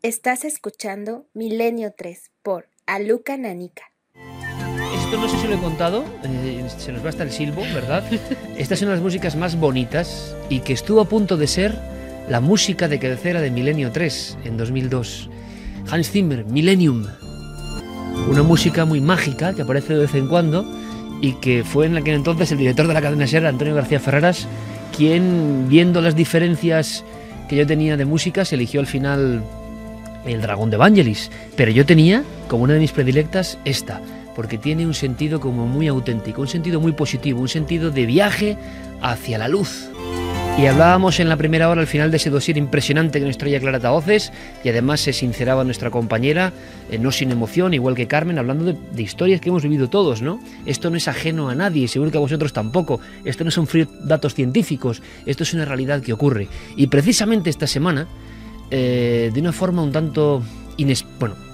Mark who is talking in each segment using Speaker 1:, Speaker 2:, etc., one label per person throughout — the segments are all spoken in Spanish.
Speaker 1: Estás escuchando Milenio 3 por Aluka Nanica.
Speaker 2: Esto no sé si lo he contado, se nos va hasta el silbo, ¿verdad? Esta es una de las músicas más bonitas y que estuvo a punto de ser la música de cabecera de Milenio 3 en 2002. Hans Zimmer, Millennium. Una música muy mágica que aparece de vez en cuando y que fue en aquel entonces el director de la cadena SER, Antonio García Ferreras, quien, viendo las diferencias que yo tenía de música, se eligió al final El Dragón de Vangelis. Pero yo tenía, como una de mis predilectas, esta, porque tiene un sentido como muy auténtico, un sentido muy positivo, un sentido de viaje hacia la luz. Y hablábamos en la primera hora, al final de ese dossier impresionante que nos traía Clara Tahoces, y además se sinceraba nuestra compañera, no sin emoción, igual que Carmen, hablando de historias que hemos vivido todos, ¿no? Esto no es ajeno a nadie, seguro que a vosotros tampoco. Esto no son datos científicos, esto es una realidad que ocurre. Y precisamente esta semana, de una forma un tanto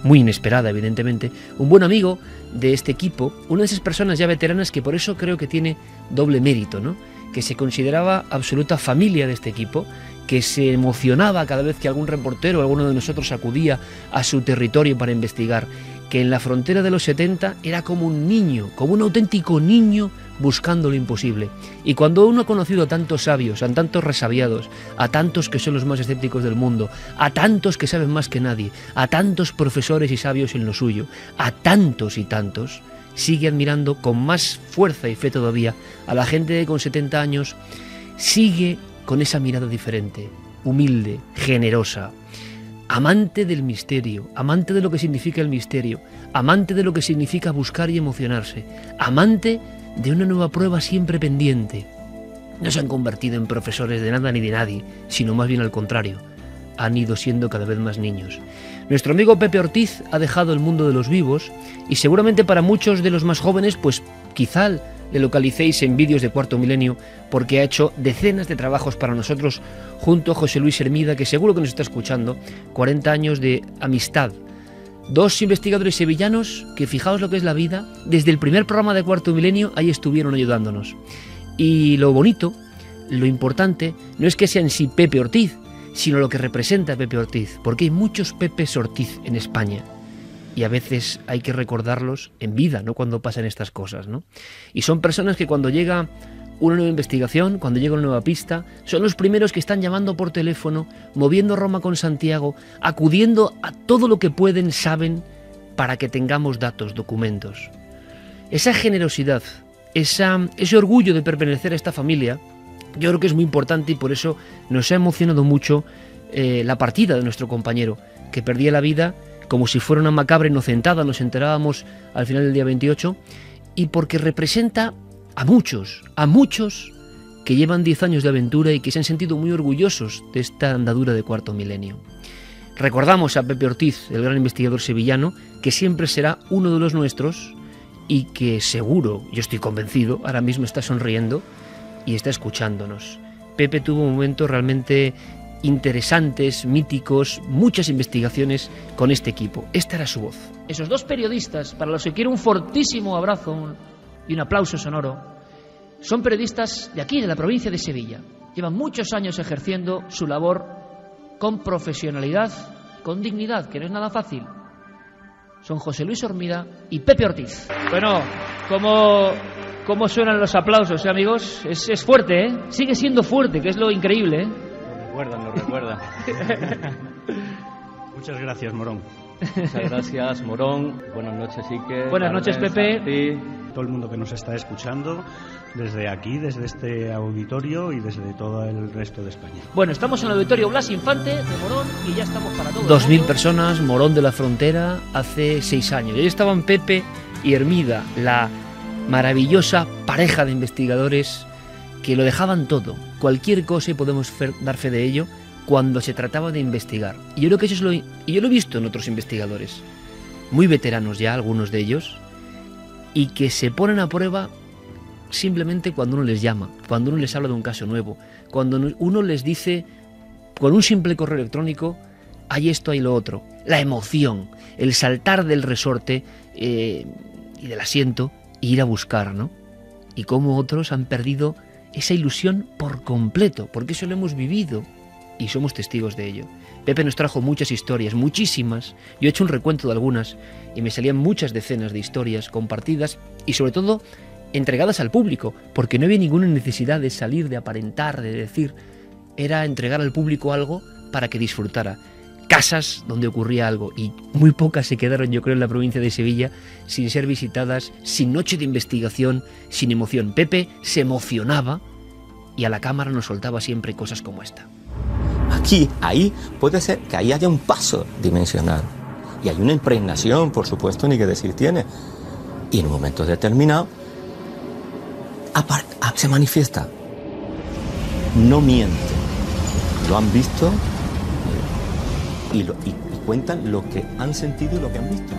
Speaker 2: muy inesperada, evidentemente, un buen amigo de este equipo, una de esas personas ya veteranas que por eso creo que tiene doble mérito, ¿no? Que se consideraba absoluta familia de este equipo, que se emocionaba cada vez que algún reportero o alguno de nosotros acudía a su territorio para investigar, que en la frontera de los 70 era como un niño, como un auténtico niño buscando lo imposible. Y cuando uno ha conocido a tantos sabios, a tantos resabiados, a tantos que son los más escépticos del mundo, a tantos que saben más que nadie, a tantos profesores y sabios en lo suyo, a tantos y tantos, sigue admirando con más fuerza y fe todavía a la gente que con 70 años sigue con esa mirada diferente, humilde, generosa, amante del misterio, amante de lo que significa el misterio, amante de lo que significa buscar y emocionarse, amante de una nueva prueba siempre pendiente. No se han convertido en profesores de nada ni de nadie, sino más bien al contrario, han ido siendo cada vez más niños. Nuestro amigo Pepe Ortiz ha dejado el mundo de los vivos y seguramente para muchos de los más jóvenes, pues quizá le localicéis en vídeos de Cuarto Milenio porque ha hecho decenas de trabajos para nosotros junto a José Luis Hermida, que seguro que nos está escuchando. 40 años de amistad. Dos investigadores sevillanos que, fijaos lo que es la vida, desde el primer programa de Cuarto Milenio ahí estuvieron ayudándonos. Y lo bonito, lo importante, no es que sea en sí Pepe Ortiz, sino lo que representa Pepe Ortiz, porque hay muchos Pepes Ortiz en España y a veces hay que recordarlos en vida, no cuando pasan estas cosas, ¿no? Y son personas que cuando llega una nueva investigación, cuando llega una nueva pista, son los primeros que están llamando por teléfono, moviendo Roma con Santiago, acudiendo a todo lo que pueden, saben, para que tengamos datos, documentos. Esa generosidad, ese orgullo de pertenecer a esta familia, yo creo que es muy importante y por eso nos ha emocionado mucho la partida de nuestro compañero, que perdía la vida como si fuera una macabra inocentada, nos enterábamos al final del día 28, y porque representa a muchos que llevan 10 años de aventura y que se han sentido muy orgullosos de esta andadura de Cuarto Milenio. Recordamos a Pepe Ortiz, el gran investigador sevillano, que siempre será uno de los nuestros y que seguro, yo estoy convencido, ahora mismo está sonriendo y está escuchándonos. Pepe tuvo momentos realmente interesantes, míticos, muchas investigaciones con este equipo. Esta era su voz. Esos dos periodistas, para los que quiero un fortísimo abrazo y un aplauso sonoro, son periodistas de aquí, de la provincia de Sevilla. Llevan muchos años ejerciendo su labor con profesionalidad, con dignidad, que no es nada fácil. Son José Luis Hermida y Pepe Ortiz. Bueno, ¿cómo suenan los aplausos, amigos? Es fuerte, ¿eh? Sigue siendo fuerte, que es lo increíble, ¿eh?
Speaker 3: Lo recuerdan. Muchas gracias, Morón.
Speaker 4: Muchas gracias, Morón. Buenas noches, Ike.
Speaker 2: Buenas noches, Pepe.
Speaker 3: Todo el mundo que nos está escuchando desde aquí, desde este auditorio y desde todo el resto de España.
Speaker 2: Bueno, estamos en el auditorio Blas Infante de Morón y ya estamos para todo. 2000 personas, Morón de la Frontera, hace 6 años. Y ahí estaban Pepe y Hermida, la maravillosa pareja de investigadores que lo dejaban todo, cualquier cosa, y podemos dar fe de ello, cuando se trataba de investigar. Y yo creo que eso es y yo lo he visto en otros investigadores, muy veteranos ya, algunos de ellos, y que se ponen a prueba simplemente cuando uno les llama, cuando uno les habla de un caso nuevo, cuando uno les dice, con un simple correo electrónico, hay esto, hay lo otro. La emoción, el saltar del resorte y del asiento e ir a buscar, ¿no? Y cómo otros han perdido esa ilusión por completo, porque eso lo hemos vivido y somos testigos de ello. Pepe nos trajo muchas historias, muchísimas. Yo he hecho un recuento de algunas y me salían muchas decenas de historias compartidas y sobre todo entregadas al público, porque no había ninguna necesidad de salir, de aparentar, de decir. Era entregar al público algo para que disfrutara. Casas donde ocurría algo, y muy pocas se quedaron, yo creo, en la provincia de Sevilla sin ser visitadas, sin noche de investigación, sin emoción. Pepe se emocionaba y a la cámara nos soltaba siempre cosas como esta.
Speaker 5: Aquí, ahí, puede ser que ahí haya un paso dimensional. Y hay una impregnación, por supuesto, ni que decir tiene. Y en un momento determinado, se manifiesta. No miente. Lo han visto y cuentan lo que han sentido y lo que han visto.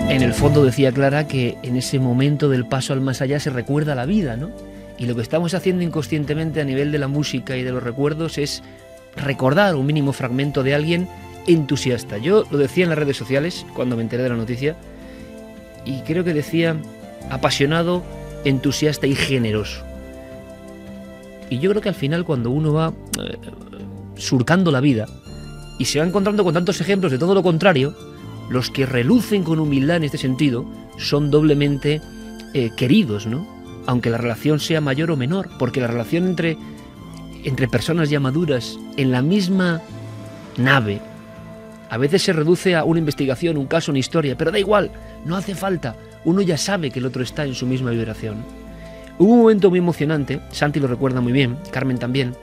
Speaker 2: En el fondo decía Clara que en ese momento del paso al más allá se recuerda la vida, ¿no? Y lo que estamos haciendo inconscientemente a nivel de la música y de los recuerdos es recordar un mínimo fragmento de alguien entusiasta. Yo lo decía en las redes sociales cuando me enteré de la noticia y creo que decía apasionado, entusiasta y generoso. Y yo creo que al final cuando uno va surcando la vida y se va encontrando con tantos ejemplos de todo lo contrario, los que relucen con humildad en este sentido son doblemente queridos, ¿no? Aunque la relación sea mayor o menor, porque la relación entre personas ya maduras en la misma nave a veces se reduce a una investigación, un caso, una historia, pero da igual, no hace falta, uno ya sabe que el otro está en su misma vibración. Hubo un momento muy emocionante, Santi lo recuerda muy bien, Carmen también.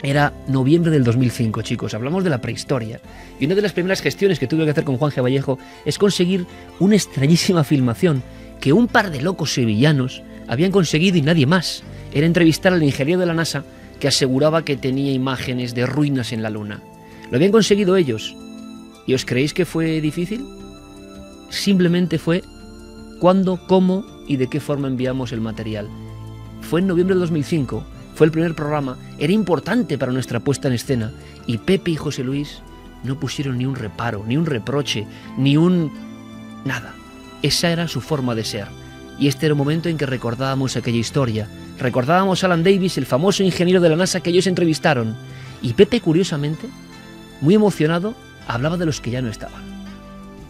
Speaker 2: Era noviembre del 2005, chicos, hablamos de la prehistoria. Y una de las primeras gestiones que tuve que hacer con Juan G. Vallejo es conseguir una extrañísima filmación que un par de locos sevillanos habían conseguido y nadie más. Era entrevistar al ingeniero de la NASA que aseguraba que tenía imágenes de ruinas en la Luna. Lo habían conseguido ellos. ¿Y os creéis que fue difícil? Simplemente fue cuándo, cómo y de qué forma enviamos el material. Fue en noviembre de 2005. Fue el primer programa, era importante para nuestra puesta en escena y Pepe y José Luis no pusieron ni un reparo, ni un reproche, ni un... nada. Esa era su forma de ser. Y este era un momento en que recordábamos aquella historia. Recordábamos a Alan Davis, el famoso ingeniero de la NASA que ellos entrevistaron. Y Pepe, curiosamente, muy emocionado, hablaba de los que ya no estaban.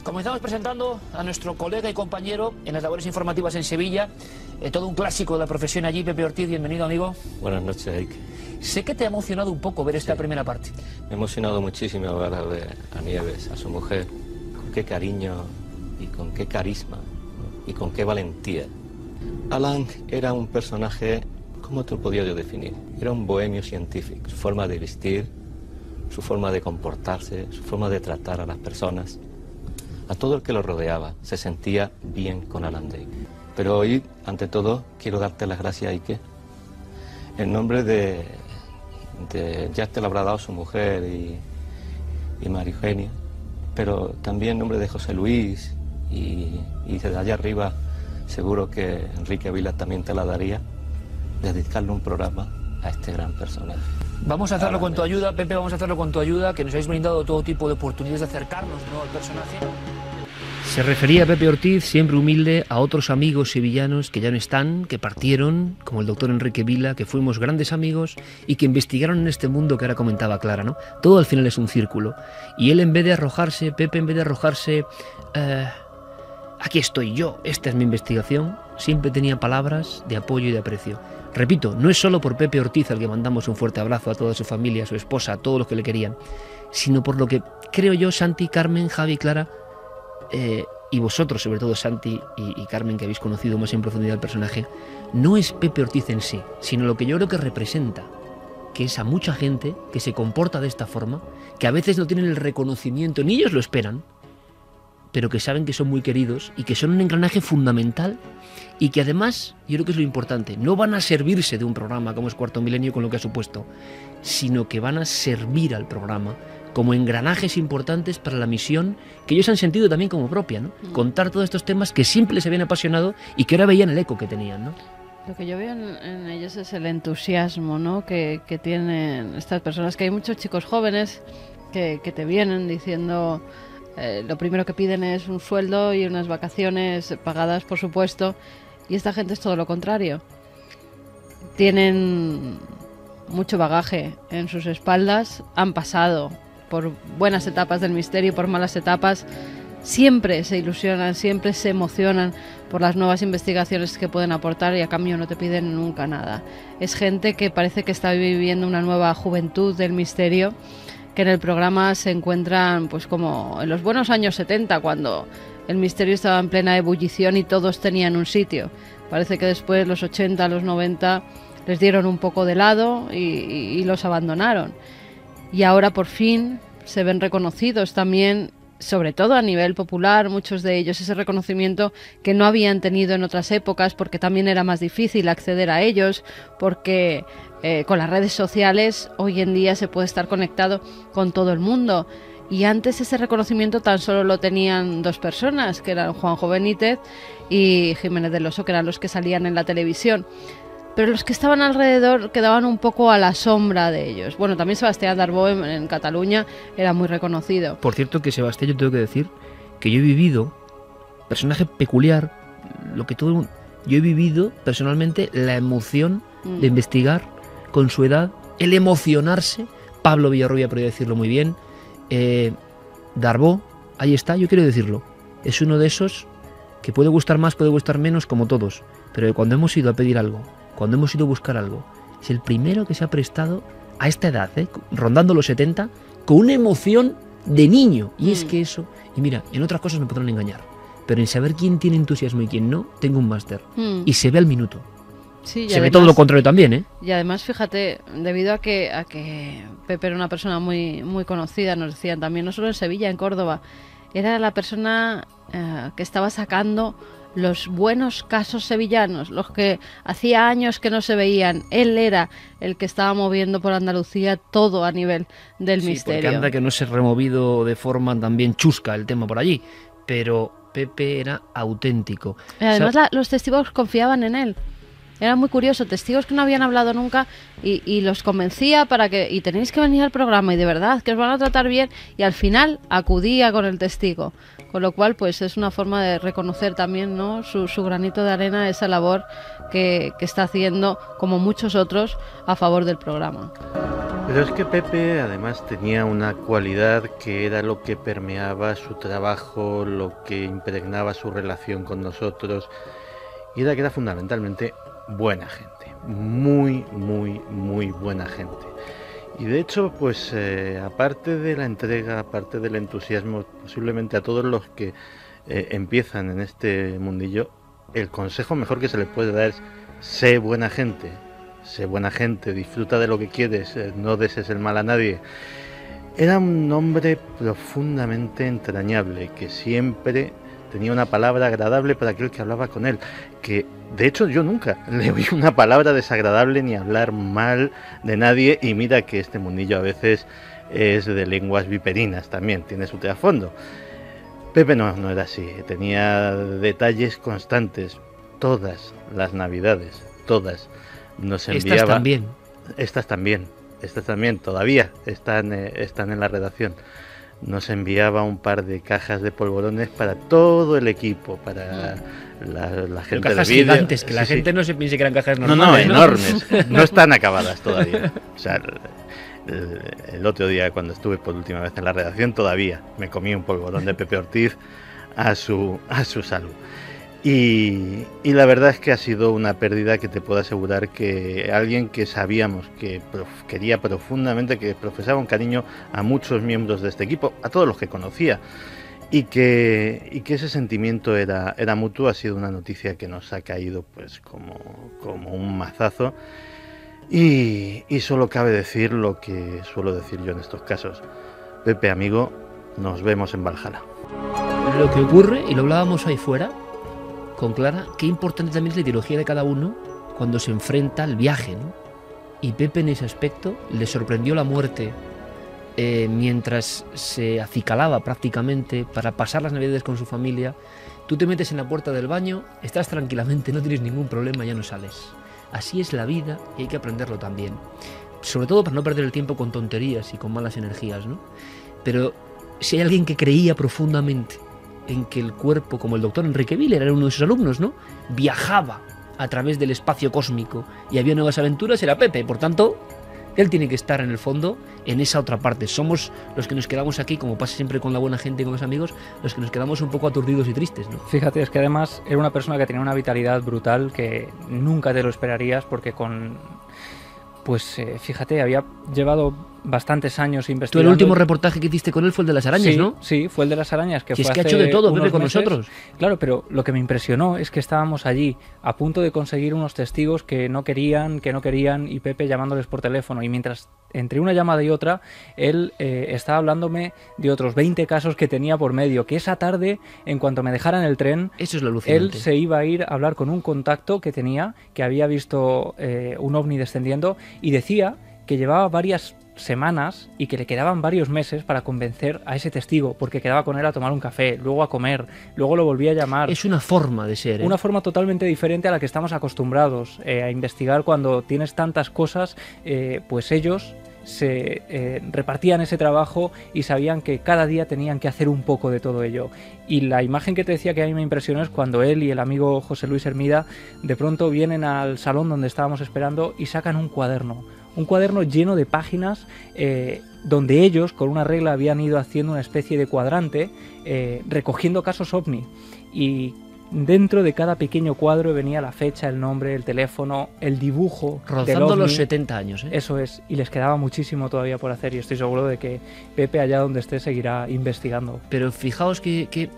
Speaker 2: Comenzamos presentando a nuestro colega y compañero en las labores informativas en Sevilla, todo un clásico de la profesión allí, Pepe Ortiz, bienvenido amigo.
Speaker 5: Buenas noches, Ike.
Speaker 2: Sé que te ha emocionado un poco ver esta primera parte.
Speaker 5: Me ha emocionado muchísimo ver a Nieves, a su mujer, con qué cariño y con qué carisma, ¿no? Y con qué valentía. Alan era un personaje, ¿cómo te lo podía yo definir? Era un bohemio científico, su forma de vestir, su forma de comportarse, su forma de tratar a las personas. A todo el que lo rodeaba se sentía bien con Alan Davis. Pero hoy, ante todo, quiero darte las gracias, Ike, en nombre de ya te lo habrá dado su mujer y María Eugenia, pero también en nombre de José Luis y desde allá arriba seguro que Enrique Vila también te la daría, dedicarle un programa a este gran personaje.
Speaker 2: Vamos a hacerlo con tu ayuda, Pepe, vamos a hacerlo con tu ayuda, que nos habéis brindado todo tipo de oportunidades de acercarnos, ¿no?, al personaje. Se refería Pepe Ortiz, siempre humilde, a otros amigos sevillanos que ya no están, que partieron, como el doctor Enrique Vila, que fuimos grandes amigos y que investigaron en este mundo que ahora comentaba Clara, ¿no? Todo al final es un círculo. Y él, en vez de arrojarse, Pepe, en vez de arrojarse, aquí estoy yo, esta es mi investigación, siempre tenía palabras de apoyo y de aprecio. Repito, no es solo por Pepe Ortiz al que mandamos un fuerte abrazo, a toda su familia, a su esposa, a todos los que le querían, sino por lo que creo yo, Santi, Carmen, Javi, Clara, y vosotros, sobre todo Santi y Carmen, que habéis conocido más en profundidad el personaje, no es Pepe Ortiz en sí, sino lo que yo creo que representa, que es a mucha gente que se comporta de esta forma, que a veces no tienen el reconocimiento, ni ellos lo esperan, pero que saben que son muy queridos y que son un engranaje fundamental y que además, yo creo que es lo importante, no van a servirse de un programa como es Cuarto Milenio con lo que ha supuesto, sino que van a servir al programa como engranajes importantes para la misión que ellos han sentido también como propia, ¿no? Contar todos estos temas que siempre les habían apasionado y que ahora veían el eco que tenían, ¿no?
Speaker 6: Lo que yo veo en ellos es el entusiasmo, ¿no?, que tienen estas personas, que hay muchos chicos jóvenes que te vienen diciendo... lo primero que piden es un sueldo y unas vacaciones pagadas, por supuesto, y esta gente es todo lo contrario. Tienen mucho bagaje en sus espaldas, han pasado por buenas etapas del misterio y por malas etapas, siempre se ilusionan, siempre se emocionan por las nuevas investigaciones que pueden aportar y a cambio no te piden nunca nada. Es gente que parece que está viviendo una nueva juventud del misterio, que en el programa se encuentran pues como en los buenos años 70, cuando el misterio estaba en plena ebullición y todos tenían un sitio. Parece que después los 80, los 90 les dieron un poco de lado y los abandonaron. Y ahora por fin se ven reconocidos también, sobre todo a nivel popular, muchos de ellos, ese reconocimiento que no habían tenido en otras épocas, porque también era más difícil acceder a ellos, porque con las redes sociales hoy en día se puede estar conectado con todo el mundo. Y antes ese reconocimiento tan solo lo tenían dos personas, que eran Juanjo Benítez y Jiménez del Oso, que eran los que salían en la televisión. Pero los que estaban alrededor quedaban un poco a la sombra de ellos. Bueno, también Sebastián Darbó en Cataluña era muy reconocido.
Speaker 2: Por cierto que Sebastián, yo tengo que decir que yo he vivido, personaje peculiar, lo que todo el mundo... Yo he vivido personalmente la emoción de investigar con su edad, el emocionarse. Pablo Villarrubia podría decirlo muy bien. Darbó, ahí está, yo quiero decirlo. Es uno de esos que puede gustar más, puede gustar menos, como todos. Pero que cuando hemos ido a pedir algo, cuando hemos ido a buscar algo, es el primero que se ha prestado a esta edad, rondando los 70, con una emoción de niño. Y es que eso, y mira, en otras cosas me podrán engañar, pero en saber quién tiene entusiasmo y quién no, tengo un máster. Y se ve al minuto.
Speaker 6: Sí,
Speaker 2: se ve todo lo contrario también, ¿eh?
Speaker 6: Y además, fíjate, debido a que Pepe era una persona muy, muy conocida, nos decían también, no solo en Sevilla, en Córdoba, era la persona que estaba sacando los buenos casos sevillanos, los que hacía años que no se veían. Él era el que estaba moviendo por Andalucía todo a nivel del misterio.
Speaker 2: Porque anda que no se ha removido de forma también chusca el tema por allí, pero Pepe era auténtico.
Speaker 6: Además, los testigos confiaban en él. Era muy curioso, testigos que no habían hablado nunca y los convencía para que, y tenéis que venir al programa y de verdad que os van a tratar bien, y al final acudía con el testigo, con lo cual pues es una forma de reconocer también, ¿no?, su granito de arena, esa labor que está haciendo, como muchos otros, a favor del programa.
Speaker 7: Pero es que Pepe además tenía una cualidad que era lo que permeaba su trabajo, lo que impregnaba su relación con nosotros, y era que era fundamentalmente buena gente, muy, muy, muy buena gente. Y de hecho, pues aparte de la entrega, aparte del entusiasmo, posiblemente a todos los que empiezan en este mundillo, el consejo mejor que se les puede dar es: sé buena gente, disfruta de lo que quieres, no desees el mal a nadie. Era un hombre profundamente entrañable, que siempre tenía una palabra agradable para aquel que hablaba con él, que de hecho yo nunca le oí una palabra desagradable ni hablar mal de nadie, y mira que este mundillo a veces es de lenguas viperinas también, tiene su trasfondo. Pepe no era así, tenía detalles constantes, todas las navidades, todas, nos enviaba... Estas también, todavía están en la redacción. Nos enviaba un par de cajas de polvorones para todo el equipo, para la gente
Speaker 2: cajas
Speaker 7: de vídeo.
Speaker 2: Gigantes, que la gente no se piense que eran cajas normales.
Speaker 7: No, enormes. No están acabadas todavía. O sea, el otro día cuando estuve por última vez en la redacción todavía me comí un polvorón de Pepe Ortiz a su salud. Y la verdad es que ha sido una pérdida que te puedo asegurar que alguien que sabíamos que quería profundamente, que profesaba un cariño a muchos miembros de este equipo, a todos los que conocía, y que ese sentimiento era mutuo, ha sido una noticia que nos ha caído pues como un mazazo. Y solo cabe decir lo que suelo decir yo en estos casos: Pepe, amigo, nos vemos en Valhalla.
Speaker 2: Lo que ocurre, y lo hablábamos ahí fuera con Clara, qué importante también es la ideología de cada uno cuando se enfrenta al viaje, ¿no? Y Pepe en ese aspecto le sorprendió la muerte mientras se acicalaba prácticamente para pasar las navidades con su familia. Tú te metes en la puerta del baño, estás tranquilamente, no tienes ningún problema, ya no sales. Así es la vida y hay que aprenderlo también. Sobre todo para no perder el tiempo con tonterías y con malas energías, ¿no? Pero si hay alguien que creía profundamente en que el cuerpo, como el doctor Enrique Viller, era uno de sus alumnos, ¿no?, viajaba a través del espacio cósmico y había nuevas aventuras, era Pepe. Por tanto, Él tiene que estar en el fondo, en esa otra parte. Somos los que nos quedamos aquí, como pasa siempre con la buena gente y con los amigos, los que nos quedamos un poco aturdidos y tristes, ¿no?
Speaker 8: Fíjate, es que además era una persona que tenía una vitalidad brutal que nunca te lo esperarías, porque fíjate, había llevado bastantes años
Speaker 2: Tú
Speaker 8: investigando.
Speaker 2: el último reportaje que hiciste con él fue el de las arañas,
Speaker 8: Sí,
Speaker 2: ¿no?
Speaker 8: sí, fue el de las arañas, que
Speaker 2: Si
Speaker 8: fue
Speaker 2: es que ha
Speaker 8: hace
Speaker 2: hecho de todo,
Speaker 8: unos
Speaker 2: Pepe, con
Speaker 8: meses.
Speaker 2: nosotros.
Speaker 8: Claro, pero lo que me impresionó es que estábamos allí a punto de conseguir unos testigos que no querían, y Pepe llamándoles por teléfono. Y mientras entre una llamada y otra, él estaba hablándome de otros 20 casos que tenía por medio, que esa tarde, en cuanto me dejaran el tren,
Speaker 2: Eso es lo alucinante.
Speaker 8: él se iba a ir a hablar con un contacto que tenía, que había visto un ovni descendiendo, y decía que llevaba varias semanas y que le quedaban varios meses para convencer a ese testigo, porque quedaba con él a tomar un café, luego a comer, luego lo volvía a llamar.
Speaker 2: Es una forma de ser, ¿eh?
Speaker 8: Una forma totalmente diferente a la que estamos acostumbrados a investigar. Cuando tienes tantas cosas, pues ellos se repartían ese trabajo y sabían que cada día tenían que hacer un poco de todo ello. Y la imagen que te decía que a mí me impresionó es cuando él y el amigo José Luis Hermida de pronto vienen al salón donde estábamos esperando y sacan un cuaderno lleno de páginas donde ellos con una regla habían ido haciendo una especie de cuadrante recogiendo casos ovni, y dentro de cada pequeño cuadro venía la fecha, el nombre, el teléfono, el dibujo del
Speaker 2: Rozando
Speaker 8: ovni.
Speaker 2: los 70 años, ¿eh?
Speaker 8: Eso es, y les quedaba muchísimo todavía por hacer, y estoy seguro de que Pepe, allá donde esté, seguirá investigando.
Speaker 2: Pero fijaos que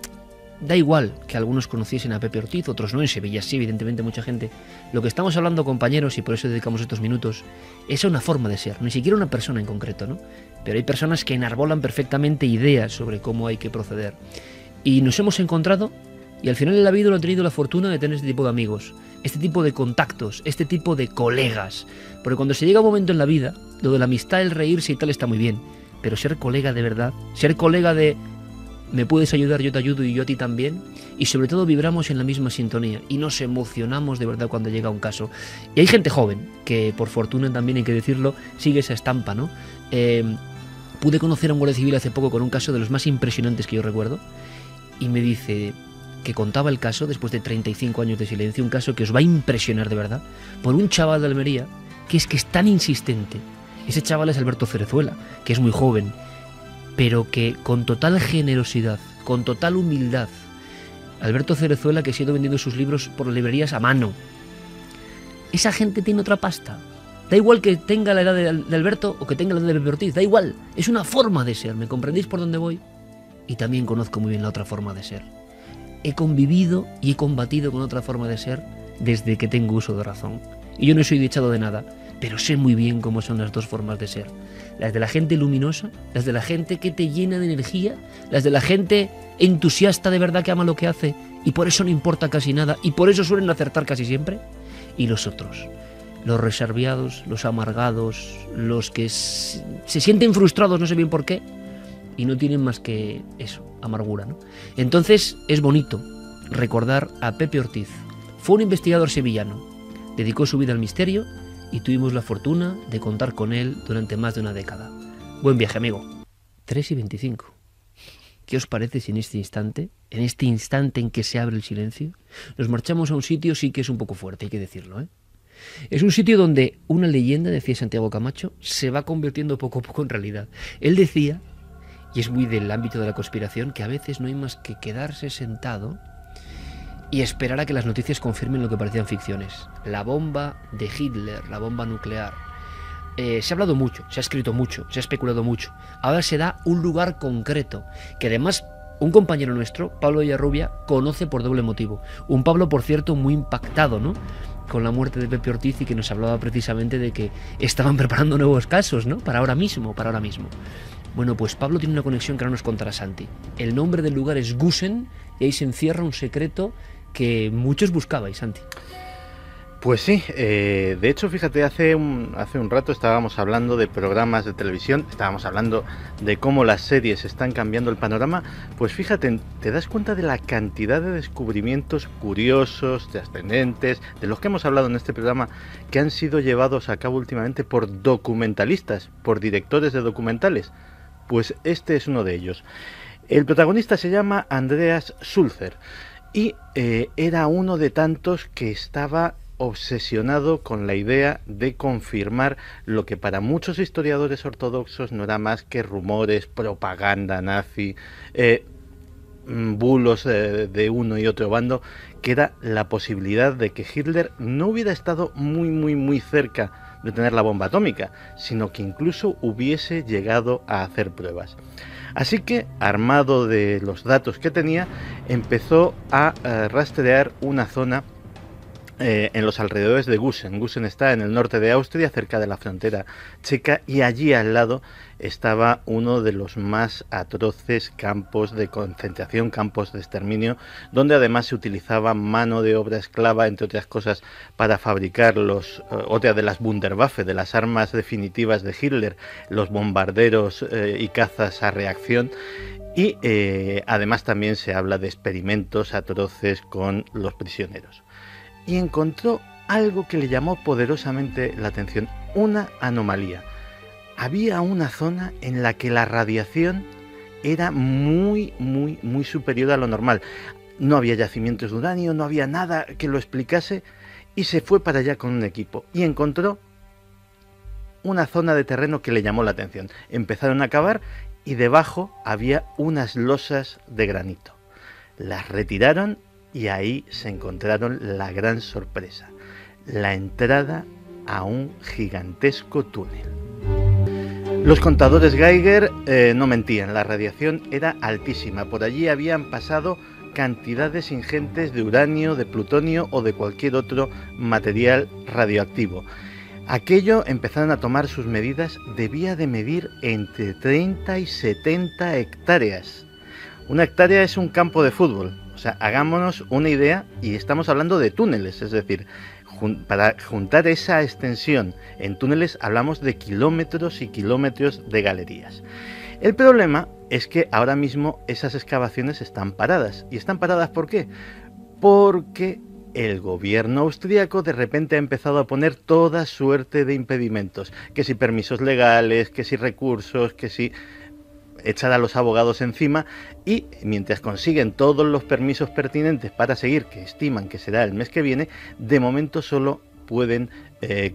Speaker 2: da igual que algunos conociesen a Pepe Ortiz, otros no. En Sevilla sí, evidentemente mucha gente. Lo que estamos hablando, compañeros, y por eso dedicamos estos minutos, es una forma de ser, ni siquiera una persona en concreto, ¿no? Pero hay personas que enarbolan perfectamente ideas sobre cómo hay que proceder. Y nos hemos encontrado, y al final en la vida lo he tenido la fortuna de tener este tipo de amigos, este tipo de contactos, este tipo de colegas. Porque cuando se llega un momento en la vida, lo de la amistad, el reírse y tal está muy bien, pero ser colega de verdad, ser colega de me puedes ayudar, yo te ayudo y yo a ti también, y sobre todo vibramos en la misma sintonía y nos emocionamos de verdad cuando llega un caso. Y hay gente joven que, por fortuna también hay que decirlo, sigue esa estampa, ¿no? Pude conocer a un guardia civil hace poco con un caso de los más impresionantes que yo recuerdo, y me dice que contaba el caso después de 35 años de silencio, un caso que os va a impresionar de verdad, por un chaval de Almería que es tan insistente. Ese chaval es Alberto Cerezuela, que es muy joven, pero que con total generosidad, con total humildad, Alberto Cerezuela, que ha ido vendiendo sus libros por las librerías a mano, esa gente tiene otra pasta. Da igual que tenga la edad de Alberto o que tenga la edad de Pepe Ortiz, da igual, es una forma de ser. ¿Me comprendéis por dónde voy? Y también conozco muy bien la otra forma de ser. He convivido y he combatido con otra forma de ser desde que tengo uso de razón. Y yo no soy dichado de nada, pero sé muy bien cómo son las dos formas de ser. Las de la gente luminosa, las de la gente que te llena de energía, las de la gente entusiasta de verdad que ama lo que hace y por eso no importa casi nada y por eso suelen acertar casi siempre. Y los otros, los reservados, los amargados, los que se sienten frustrados, no sé bien por qué, y no tienen más que eso, amargura, ¿no? Entonces es bonito recordar a Pepe Ortiz. Fue un investigador sevillano, dedicó su vida al misterio y tuvimos la fortuna de contar con él durante más de una década. Buen viaje, amigo. 3:25. ¿Qué os parece si en este instante en que se abre el silencio, nos marchamos a un sitio sí que es un poco fuerte, hay que decirlo, ¿eh? Es un sitio donde una leyenda, decía Santiago Camacho, se va convirtiendo poco a poco en realidad. Él decía, y es muy del ámbito de la conspiración, que a veces no hay más que quedarse sentado y esperar a que las noticias confirmen lo que parecían ficciones. La bomba de Hitler, la bomba nuclear. Se ha hablado mucho, se ha escrito mucho, se ha especulado mucho. Ahora se da un lugar concreto, que además un compañero nuestro, Pablo Villarrubia, conoce por doble motivo. Un Pablo, por cierto, muy impactado, ¿no?, con la muerte de Pepe Ortiz, y que nos hablaba precisamente de que estaban preparando nuevos casos, ¿no?, para ahora mismo. Bueno, pues Pablo tiene una conexión que ahora nos contará Santi. El nombre del lugar es Gusen y ahí se encierra un secreto que muchos buscabais, Santi.
Speaker 7: Pues sí, de hecho, fíjate, hace un rato estábamos hablando de programas de televisión, estábamos hablando de cómo las series están cambiando el panorama. Pues fíjate, te das cuenta de la cantidad de descubrimientos curiosos, trascendentes, de los que hemos hablado en este programa, que han sido llevados a cabo últimamente por documentalistas, por directores de documentales. Pues este es uno de ellos. El protagonista se llama Andreas Sulzer y era uno de tantos que estaba obsesionado con la idea de confirmar lo que para muchos historiadores ortodoxos no era más que rumores, propaganda nazi, bulos de uno y otro bando, que era la posibilidad de que Hitler no hubiera estado muy cerca de tener la bomba atómica, sino que incluso hubiese llegado a hacer pruebas. Así que, armado de los datos que tenía, empezó a rastrear una zona en los alrededores de Gusen. Gusen está en el norte de Austria, cerca de la frontera checa, y allí al lado estaba uno de los más atroces campos de concentración, campos de exterminio, donde además se utilizaba mano de obra esclava, entre otras cosas, para fabricar otra de las Wunderwaffe, de las armas definitivas de Hitler, los bombarderos y cazas a reacción. Y además también se habla de experimentos atroces con los prisioneros. Y encontró algo que le llamó poderosamente la atención, una anomalía. Había una zona en la que la radiación era muy superior a lo normal. No había yacimientos de uranio, no había nada que lo explicase, y se fue para allá con un equipo y encontró una zona de terreno que le llamó la atención. Empezaron a cavar y debajo había unas losas de granito. Las retiraron y ahí se encontraron la gran sorpresa, la entrada a un gigantesco túnel. Los contadores Geiger no mentían, la radiación era altísima. Por allí habían pasado cantidades ingentes de uranio, de plutonio o de cualquier otro material radioactivo. Aquello empezaron a tomar sus medidas, debía de medir entre 30 y 70 hectáreas. Una hectárea es un campo de fútbol. O sea, hagámonos una idea, y estamos hablando de túneles, es decir, para juntar esa extensión en túneles hablamos de kilómetros y kilómetros de galerías. El problema es que ahora mismo esas excavaciones están paradas. ¿Y están paradas por qué? Porque el gobierno austríaco de repente ha empezado a poner toda suerte de impedimentos, que si permisos legales, que si recursos, que si echar a los abogados encima, y mientras consiguen todos los permisos pertinentes para seguir, que estiman que será el mes que viene, de momento solo pueden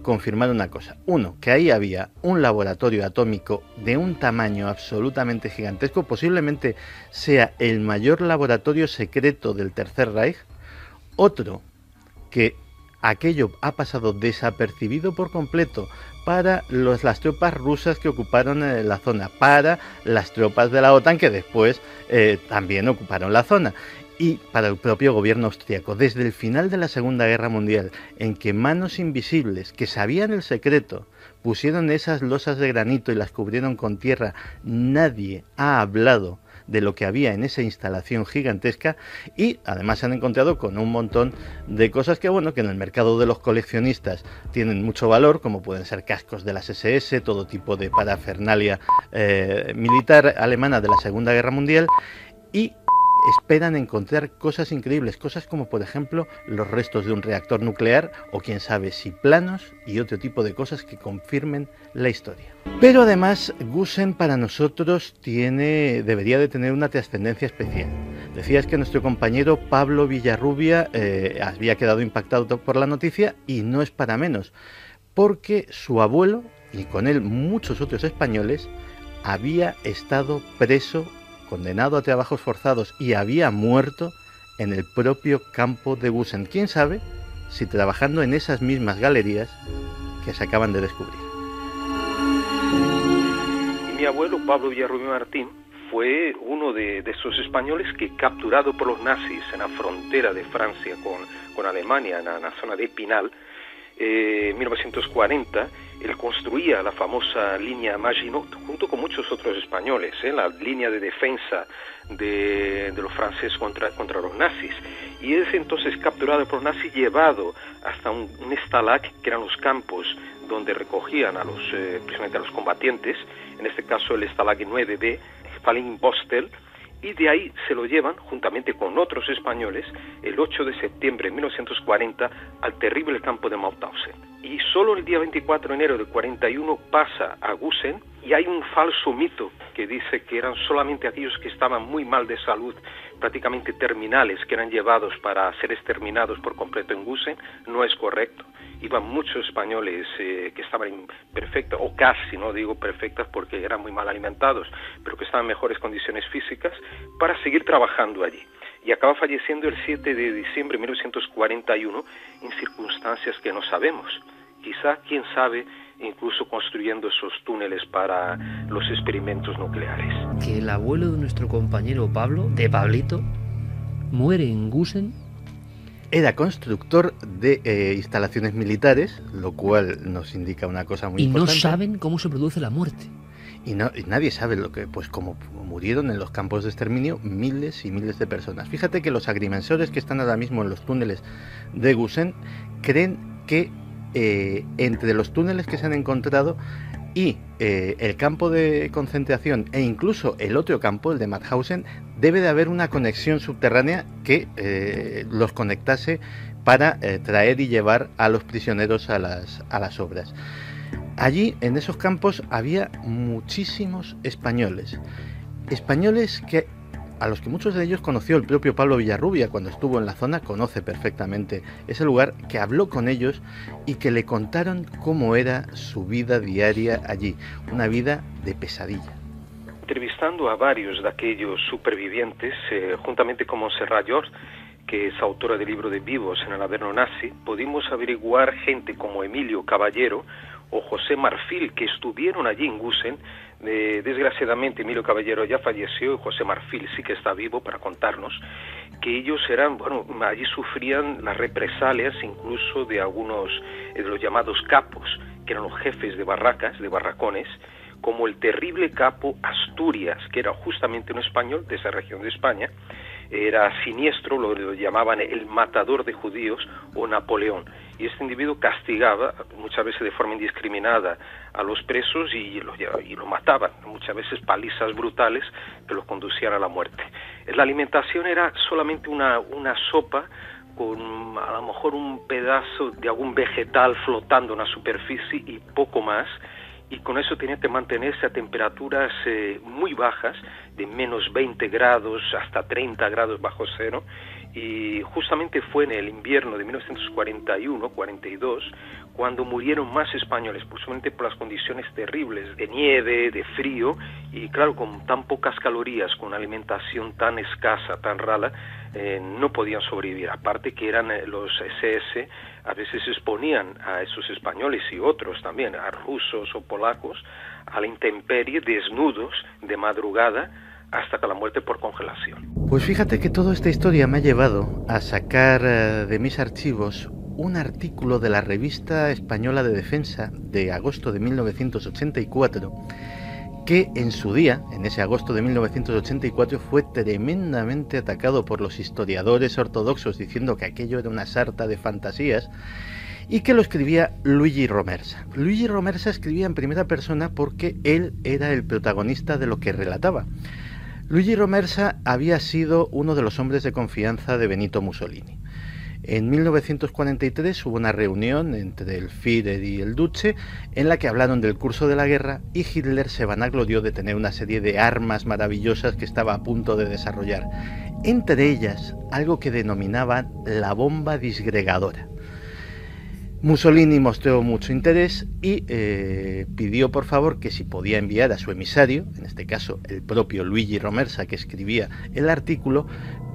Speaker 7: confirmar una cosa. Uno, que ahí había un laboratorio atómico de un tamaño absolutamente gigantesco, posiblemente sea el mayor laboratorio secreto del Tercer Reich. Otro, que aquello ha pasado desapercibido por completo para las tropas rusas que ocuparon la zona, para las tropas de la OTAN que después también ocuparon la zona, y para el propio gobierno austríaco. Desde el final de la Segunda Guerra Mundial, en que manos invisibles que sabían el secreto pusieron esas losas de granito y las cubrieron con tierra, nadie ha hablado de lo que había en esa instalación gigantesca, y además se han encontrado con un montón de cosas que, bueno, que en el mercado de los coleccionistas tienen mucho valor, como pueden ser cascos de las SS, todo tipo de parafernalia militar alemana de la Segunda Guerra Mundial, y esperan encontrar cosas increíbles, cosas como por ejemplo los restos de un reactor nuclear, o quién sabe si planos y otro tipo de cosas que confirmen la historia. Pero además Gusen para nosotros debería de tener una trascendencia especial. Decías que nuestro compañero Pablo Villarrubia había quedado impactado por la noticia, y no es para menos, porque su abuelo, y con él muchos otros españoles, había estado preso, condenado a trabajos forzados, y había muerto en el propio campo de Gusen. ¿Quién sabe si trabajando en esas mismas galerías que se acaban de descubrir?
Speaker 9: Mi abuelo Pablo Villarrubia Martín fue uno de esos españoles que, capturado por los nazis en la frontera de Francia con Alemania, en la zona de Epinal, en 1940, él construía la famosa línea Maginot junto con muchos otros españoles, la línea de defensa de los franceses contra los nazis. Y es entonces capturado por los nazis, llevado hasta un Stalag, que eran los campos donde recogían precisamente a los combatientes, en este caso el Stalag 9B, Fallingbostel, y de ahí se lo llevan, juntamente con otros españoles, el 8 de septiembre de 1940 al terrible campo de Mauthausen. Y solo el día 24 de enero de 41 pasa a Gusen, y hay un falso mito que dice que eran solamente aquellos que estaban muy mal de salud prácticamente terminales que eran llevados para ser exterminados por completo en Gusen, no es correcto. Iban muchos españoles que estaban perfectas, o casi, no digo perfectas porque eran muy mal alimentados, pero que estaban en mejores condiciones físicas para seguir trabajando allí. Y acaba falleciendo el 7 de diciembre de 1941 en circunstancias que no sabemos. Quizá, quién sabe, incluso construyendo esos túneles para los experimentos nucleares.
Speaker 2: Que el abuelo de nuestro compañero Pablo, de Pablito, muere en Gusen.
Speaker 7: Era constructor de instalaciones militares, lo cual nos indica una cosa muy importante.
Speaker 2: Y no saben cómo se produce la muerte.
Speaker 7: Y nadie sabe lo que, pues como murieron en los campos de exterminio miles y miles de personas. Fíjate que los agrimensores que están ahora mismo en los túneles de Gusen creen que entre los túneles que se han encontrado y el campo de concentración e incluso el otro campo, el de Mauthausen, debe de haber una conexión subterránea que los conectase para traer y llevar a los prisioneros a las obras. Allí, en esos campos, había muchísimos españoles que a los que muchos de ellos conoció el propio Pablo Villarrubia cuando estuvo en la zona, conoce perfectamente ese lugar, que habló con ellos y que le contaron cómo era su vida diaria allí, una vida de pesadilla.
Speaker 9: Entrevistando a varios de aquellos supervivientes, juntamente con Montserrat George, que es autora del libro de Vivos en el Averno Nazi, pudimos averiguar gente como Emilio Caballero o José Marfil, que estuvieron allí en Gusen. Desgraciadamente Emilio Caballero ya falleció y José Marfil sí que está vivo para contarnos que ellos eran, allí sufrían las represalias incluso de algunos de los llamados capos, que eran los jefes de barracas, de barracones, como el terrible capo Asturias, que era justamente un español de esa región de España. Era siniestro, lo llamaban el matador de judíos o Napoleón, y este individuo castigaba muchas veces de forma indiscriminada a los presos y lo mataban, muchas veces palizas brutales que los conducían a la muerte. La alimentación era solamente una sopa con a lo mejor un pedazo de algún vegetal flotando en la superficie y poco más, y con eso tenía que mantenerse a temperaturas muy bajas, de menos 20 grados hasta 30 grados bajo cero, y justamente fue en el invierno de 1941-42 cuando murieron más españoles, posiblemente por las condiciones terribles de nieve, de frío, y claro, con tan pocas calorías, con una alimentación tan escasa, tan rala, no podían sobrevivir. Aparte que eran los SS, a veces exponían a esos españoles y otros también, a rusos o polacos, a la intemperie, desnudos, de madrugada, hasta que la muerte por congelación.
Speaker 7: Pues fíjate que toda esta historia me ha llevado a sacar de mis archivos un artículo de la Revista Española de Defensa de agosto de 1984, que en su día, en ese agosto de 1984, fue tremendamente atacado por los historiadores ortodoxos diciendo que aquello era una sarta de fantasías, y que lo escribía Luigi Romersa. Luigi Romersa escribía en primera persona porque él era el protagonista de lo que relataba. Luigi Romersa había sido uno de los hombres de confianza de Benito Mussolini. En 1943 hubo una reunión entre el Führer y el Duce en la que hablaron del curso de la guerra, y Hitler se vanaglorió de tener una serie de armas maravillosas que estaba a punto de desarrollar, entre ellas algo que denominaban la bomba disgregadora. Mussolini mostró mucho interés y pidió por favor que si podía enviar a su emisario, en este caso el propio Luigi Romersa, que escribía el artículo,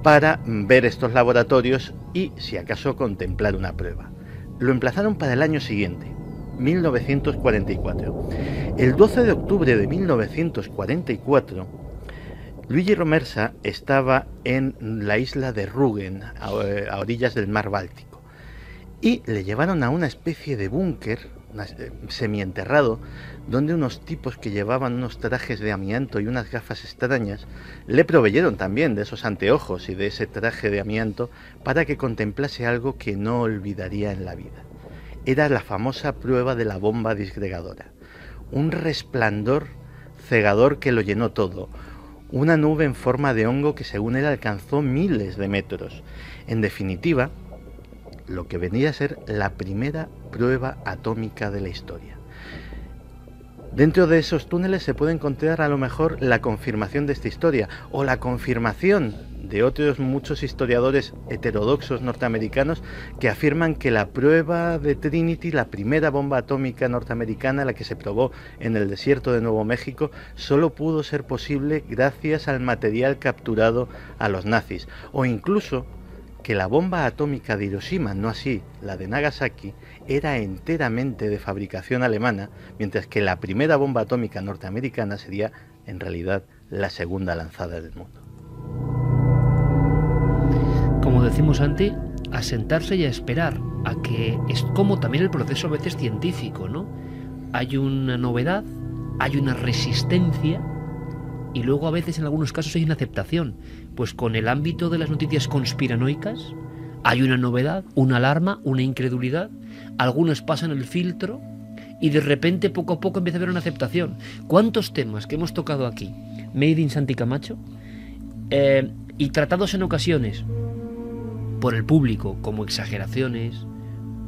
Speaker 7: para ver estos laboratorios y si acaso contemplar una prueba. Lo emplazaron para el año siguiente, 1944. El 12 de octubre de 1944, Luigi Romersa estaba en la isla de Rügen, a orillas del mar Báltico, y le llevaron a una especie de búnker semienterrado, donde unos tipos que llevaban unos trajes de amianto y unas gafas extrañas le proveyeron también de esos anteojos y de ese traje de amianto para que contemplase algo que no olvidaría en la vida. Era la famosa prueba de la bomba disgregadora, un resplandor cegador que lo llenó todo, una nube en forma de hongo que según él alcanzó miles de metros. En definitiva, lo que venía a ser la primera prueba atómica de la historia. Dentro de esos túneles se puede encontrar a lo mejor la confirmación de esta historia, o la confirmación de otros muchos historiadores heterodoxos norteamericanos que afirman que la prueba de Trinity, la primera bomba atómica norteamericana, la que se probó en el desierto de Nuevo México, solo pudo ser posible gracias al material capturado a los nazis, o incluso que la bomba atómica de Hiroshima, no así la de Nagasaki, era enteramente de fabricación alemana, mientras que la primera bomba atómica norteamericana sería, en realidad, la segunda lanzada del mundo.
Speaker 2: Como decimos antes, a sentarse y a esperar, a que es como también el proceso a veces científico, ¿no? Hay una novedad, hay una resistencia, y luego a veces en algunos casos hay una aceptación. Pues con el ámbito de las noticias conspiranoicas hay una novedad, una alarma, una incredulidad, algunos pasan el filtro y de repente poco a poco empieza a haber una aceptación. ¿Cuántos temas que hemos tocado aquí, Made in Santi Camacho, y tratados en ocasiones por el público como exageraciones,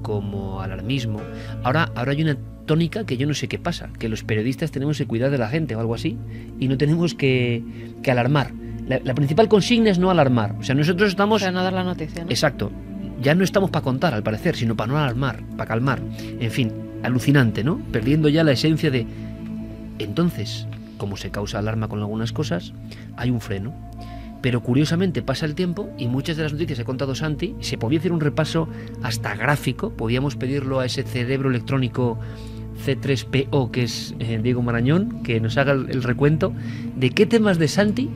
Speaker 2: como alarmismo, ahora hay una tónica que yo no sé qué pasa, que los periodistas tenemos que cuidar de la gente o algo así, y no tenemos que alarmar. La principal consigna es no alarmar. O sea, nosotros estamos...
Speaker 6: O sea, no dar la noticia, ¿no?
Speaker 2: Exacto. Ya no estamos para contar, al parecer, sino para no alarmar, para calmar. En fin, alucinante, ¿no? Perdiendo ya la esencia de... Entonces, como se causa alarma con algunas cosas, hay un freno. Pero curiosamente pasa el tiempo y muchas de las noticias que ha contado Santi, se podía hacer un repaso hasta gráfico, podíamos pedirlo a ese cerebro electrónico C3PO, que es Diego Marañón, que nos haga el recuento de qué temas de Santi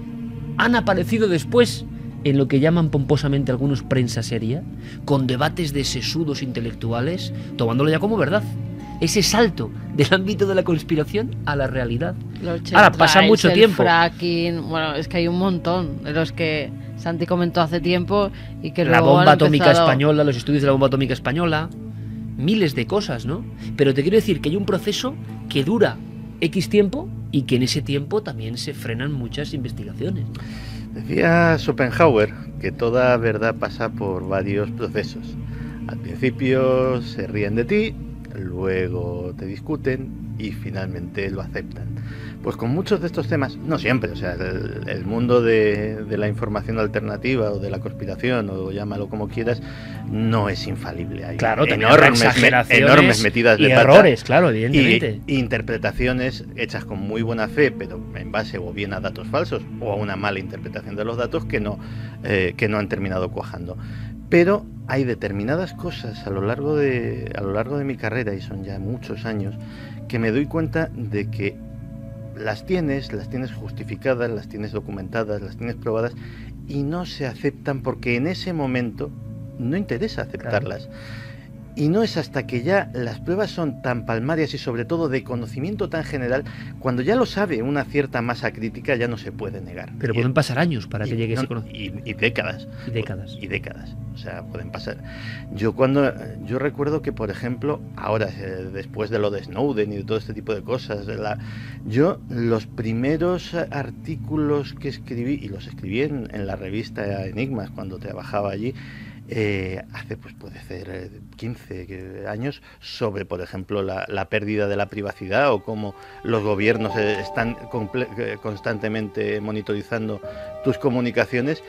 Speaker 2: han aparecido después en lo que llaman pomposamente algunos prensa seria, con debates de sesudos intelectuales, tomándolo ya como verdad. Ese salto del ámbito de la conspiración a la realidad. Ahora pasa mucho tiempo.
Speaker 6: Fracking, bueno, es que hay un montón de los que Santi comentó hace tiempo y que
Speaker 2: la
Speaker 6: luego
Speaker 2: bomba atómica española, los estudios de la bomba atómica española, miles de cosas, ¿no? Pero te quiero decir que hay un proceso que dura X tiempo y que en ese tiempo también se frenan muchas investigaciones.
Speaker 7: Decía Schopenhauer que toda verdad pasa por varios procesos. Al principio se ríen de ti, luego te discuten y finalmente lo aceptan. Pues con muchos de estos temas, no siempre, o sea, el mundo de la información alternativa o de la conspiración, o llámalo como quieras, no es infalible. Hay
Speaker 2: claro,
Speaker 7: enormes metidas de
Speaker 2: y
Speaker 7: pata,
Speaker 2: errores, claro, evidentemente.
Speaker 7: Y interpretaciones hechas con muy buena fe, pero en base o bien a datos falsos o a una mala interpretación de los datos que no han terminado cuajando. Pero hay determinadas cosas a lo largo de mi carrera, y son ya muchos años, que me doy cuenta de que las tienes justificadas, las tienes documentadas, las tienes probadas y no se aceptan porque en ese momento no interesa aceptarlas. Claro. Y no es hasta que ya las pruebas son tan palmarias y sobre todo de conocimiento tan general, cuando ya lo sabe una cierta masa crítica, ya no se puede negar.
Speaker 2: Pero pueden pasar años para que llegue ese conocimiento.
Speaker 7: Y décadas.
Speaker 2: Y décadas.
Speaker 7: Y décadas. O sea, pueden pasar. Yo recuerdo que, por ejemplo, ahora, después de lo de Snowden y de todo este tipo de cosas, yo los primeros artículos que escribí, y los escribí en la revista Enigmas cuando trabajaba allí, hace, pues puede ser 15 años, sobre, por ejemplo, la pérdida de la privacidad o cómo los gobiernos están constantemente monitorizando tus comunicaciones.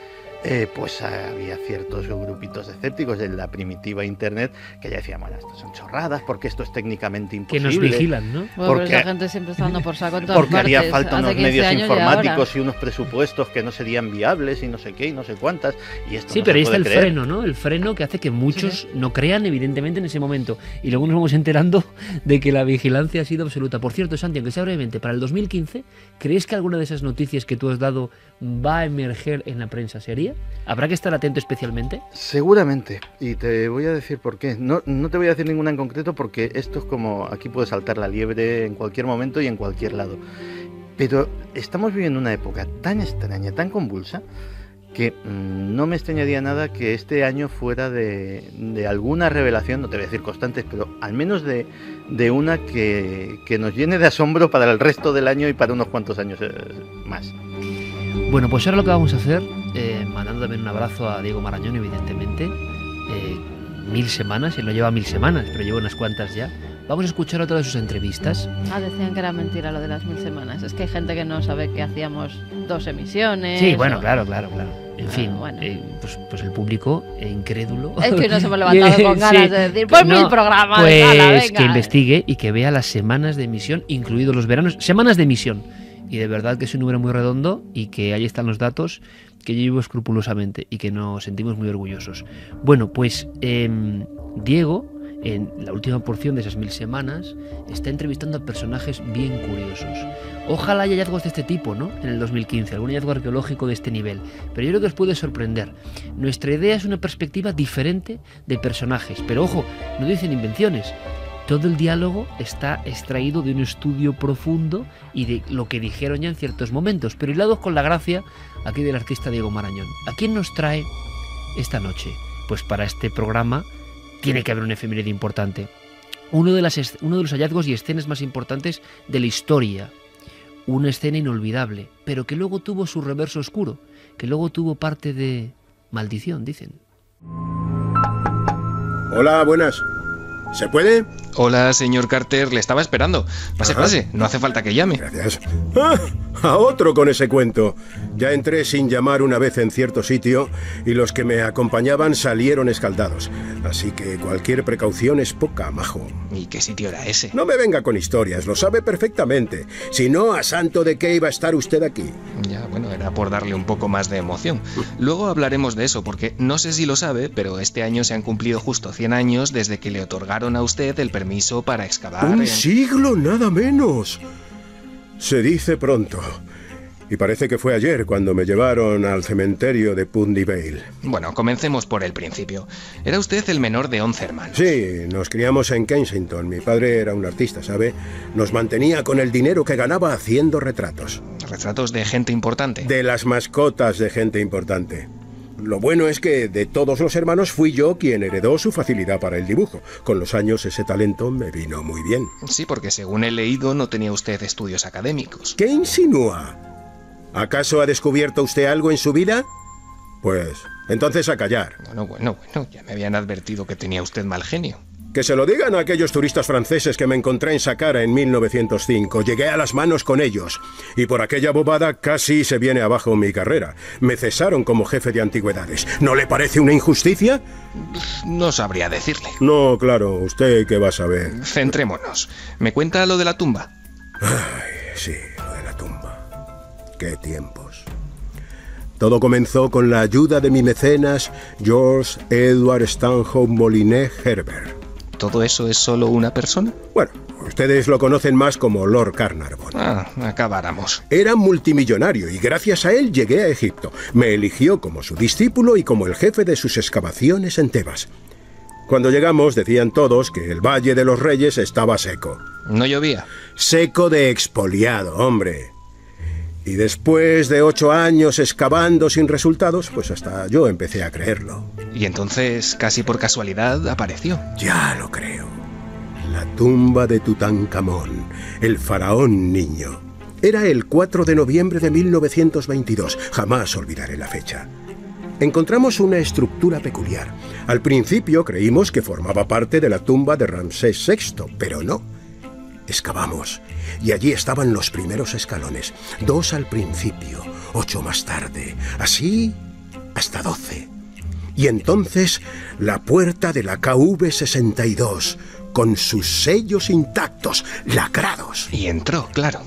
Speaker 7: Pues había ciertos grupitos escépticos en la primitiva internet que ya decían, bueno, estas son chorradas porque esto es técnicamente imposible.
Speaker 2: Que nos vigilan, ¿no?
Speaker 6: Bueno, porque la gente siempre está dando por saco en todas
Speaker 7: porque
Speaker 6: partes,
Speaker 7: haría falta unos medios informáticos
Speaker 6: y
Speaker 7: unos presupuestos que no serían viables y no sé qué y no sé cuántas. Y esto
Speaker 2: sí,
Speaker 7: no
Speaker 2: pero ahí está el
Speaker 7: creer.
Speaker 2: freno, ¿no? El freno que hace que muchos no crean, evidentemente, en ese momento. Y luego nos vamos enterando de que la vigilancia ha sido absoluta. Por cierto, Santi, aunque sea brevemente, para el 2015, ¿crees que alguna de esas noticias que tú has dado va a emerger en la prensa seria? ¿Habrá que estar atento especialmente?
Speaker 7: Seguramente, y te voy a decir por qué. No te voy a decir ninguna en concreto porque esto es como, aquí puede saltar la liebre en cualquier momento y en cualquier lado. Pero estamos viviendo una época tan extraña, tan convulsa, que no me extrañaría nada que este año fuera de alguna revelación, no te voy a decir constantes, pero al menos de una que nos llene de asombro para el resto del año y para unos cuantos años más.
Speaker 2: Bueno, pues ahora lo que vamos a hacer, mandando también un abrazo a Diego Marañón, evidentemente, 1000 semanas, él no lleva 1000 semanas, pero lleva unas cuantas ya, Vamos a escuchar otra de sus entrevistas.
Speaker 6: Decían que era mentira lo de las 1000 semanas. Es que hay gente que no sabe que hacíamos 2 emisiones.
Speaker 2: Sí, bueno, claro. En fin,
Speaker 6: bueno.
Speaker 2: Pues el público incrédulo.
Speaker 6: Es que nos hemos levantado con ganas de decir, pues no, 1000 programas.
Speaker 2: Pues
Speaker 6: ala, venga.
Speaker 2: que investigue y que vea las semanas de emisión, incluidos los veranos. Semanas de emisión. Y de verdad que es un número muy redondo y que ahí están los datos que yo llevo escrupulosamente y que nos sentimos muy orgullosos. Bueno, pues Diego, en la última porción de esas 1000 semanas, está entrevistando a personajes bien curiosos. Ojalá haya hallazgos de este tipo, ¿no? En el 2015, algún hallazgo arqueológico de este nivel. Pero yo creo que os puede sorprender. Nuestra idea es una perspectiva diferente de personajes. Pero ojo, no dicen invenciones. Todo el diálogo está extraído de un estudio profundo y de lo que dijeron ya en ciertos momentos, pero hilados con la gracia aquí del artista Diego Marañón. ¿A quién nos trae esta noche? Pues para este programa tiene que haber un efeméride importante. Uno de los hallazgos y escenas más importantes de la historia. Una escena inolvidable, pero que luego tuvo su reverso oscuro, que luego tuvo parte de maldición, dicen.
Speaker 10: Hola, buenas. ¿Se puede?
Speaker 11: Hola, señor Carter, le estaba esperando. Pase, no hace falta que llame.
Speaker 10: Gracias. A otro con ese cuento. Ya entré sin llamar una vez en cierto sitio y los que me acompañaban salieron escaldados. Así que cualquier precaución es poca, majo.
Speaker 11: ¿Y qué sitio era ese?
Speaker 10: No me venga con historias, lo sabe perfectamente. Si no, ¿a santo de qué iba a estar usted aquí?
Speaker 11: Ya, bueno, era por darle un poco más de emoción. Luego hablaremos de eso, porque no sé si lo sabe, pero este año se han cumplido justo 100 años desde que le otorgaron a usted el permiso para excavar.
Speaker 10: ¡Un siglo, nada menos! Se dice pronto. Y parece que fue ayer cuando me llevaron al cementerio de Pundy Vale.
Speaker 11: Bueno, comencemos por el principio. Era usted el menor de 11 hermanos.
Speaker 10: Sí, nos criamos en Kensington. Mi padre era un artista, ¿sabe? Nos mantenía con el dinero que ganaba haciendo retratos.
Speaker 11: ¿Retratos de gente importante?
Speaker 10: De las mascotas de gente importante. Lo bueno es que de todos los hermanos fui yo quien heredó su facilidad para el dibujo. Con los años ese talento me vino muy bien.
Speaker 11: Sí, porque según he leído no tenía usted estudios académicos.
Speaker 10: ¿Qué insinúa? ¿Acaso ha descubierto usted algo en su vida? Pues, entonces a callar.
Speaker 11: Bueno, ya me habían advertido que tenía usted mal genio.
Speaker 10: Que se lo digan a aquellos turistas franceses que me encontré en Saqqara en 1905. Llegué a las manos con ellos. Y por aquella bobada casi se viene abajo mi carrera. Me cesaron como jefe de antigüedades. ¿No le parece una injusticia?
Speaker 11: No sabría decirle.
Speaker 10: No, claro, ¿usted qué va a saber?
Speaker 11: Centrémonos. ¿Me cuenta lo de la tumba?
Speaker 10: Ay, sí, lo de la tumba. ¡Qué tiempos! Todo comenzó con la ayuda de mi mecenas George Edward Stanhope Molinet Herbert.
Speaker 11: ¿Todo eso es solo una persona?
Speaker 10: Bueno, ustedes lo conocen más como Lord Carnarvon.
Speaker 11: Acabáramos.
Speaker 10: Era multimillonario y gracias a él llegué a Egipto. Me eligió como su discípulo y como el jefe de sus excavaciones en Tebas. Cuando llegamos decían todos que el Valle de los Reyes estaba seco.
Speaker 11: ¿No llovía?
Speaker 10: Seco de expoliado, hombre. Y después de 8 años excavando sin resultados, pues hasta yo empecé a creerlo.
Speaker 11: Y entonces, casi por casualidad, apareció.
Speaker 10: Ya lo creo. La tumba de Tutankamón, el faraón niño. Era el 4 de noviembre de 1922. Jamás olvidaré la fecha. Encontramos una estructura peculiar. Al principio creímos que formaba parte de la tumba de Ramsés VI, pero no. Excavamos, y allí estaban los primeros escalones. 2 al principio, 8 más tarde, así hasta 12. Y entonces la puerta de la KV-62, con sus sellos intactos, lacrados.
Speaker 11: Y entró, claro.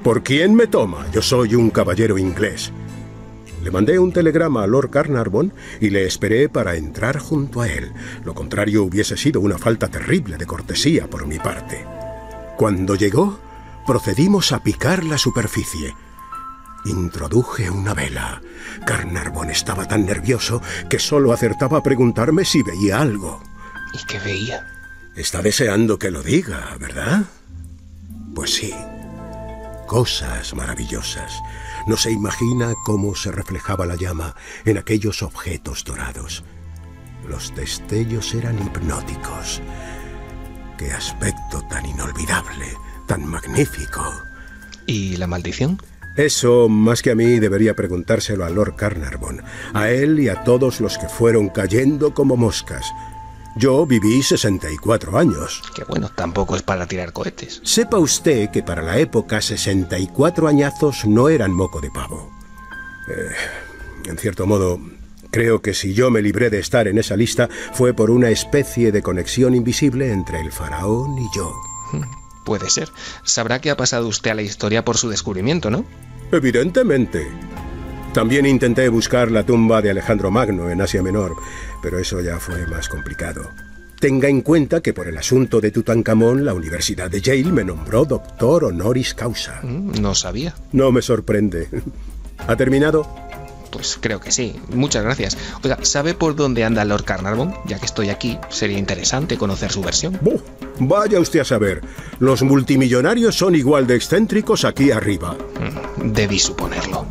Speaker 10: ¿Por quién me toma? Yo soy un caballero inglés. Le mandé un telegrama a Lord Carnarvon y le esperé para entrar junto a él. Lo contrario hubiese sido una falta terrible de cortesía por mi parte. Cuando llegó, procedimos a picar la superficie. Introduje una vela. Carnarvon estaba tan nervioso que solo acertaba a preguntarme si veía algo.
Speaker 11: ¿Y qué veía?
Speaker 10: Está deseando que lo diga, ¿verdad? Pues sí. Cosas maravillosas. No se imagina cómo se reflejaba la llama en aquellos objetos dorados. Los destellos eran hipnóticos. ¡Qué aspecto tan inolvidable, tan magnífico!
Speaker 11: ¿Y la maldición?
Speaker 10: Eso, más que a mí, debería preguntárselo a Lord Carnarvon, a él y a todos los que fueron cayendo como moscas. Yo viví 64 años.
Speaker 11: Que bueno, tampoco es para tirar cohetes.
Speaker 10: Sepa usted que para la época 64 añazos no eran moco de pavo. En cierto modo, creo que si yo me libré de estar en esa lista fue por una especie de conexión invisible entre el faraón y yo.
Speaker 11: Puede ser. Sabrá que ha pasado usted a la historia por su descubrimiento, ¿no?
Speaker 10: Evidentemente. También intenté buscar la tumba de Alejandro Magno en Asia Menor, pero eso ya fue más complicado. Tenga en cuenta que por el asunto de Tutankamón, la Universidad de Yale me nombró doctor honoris causa.
Speaker 11: No sabía.
Speaker 10: No me sorprende. ¿Ha terminado?
Speaker 11: Pues creo que sí. Muchas gracias. Oiga, ¿sabe por dónde anda Lord Carnarvon? Ya que estoy aquí, sería interesante conocer su versión.
Speaker 10: Vaya usted a saber. Los multimillonarios son igual de excéntricos aquí arriba.
Speaker 11: Debí suponerlo.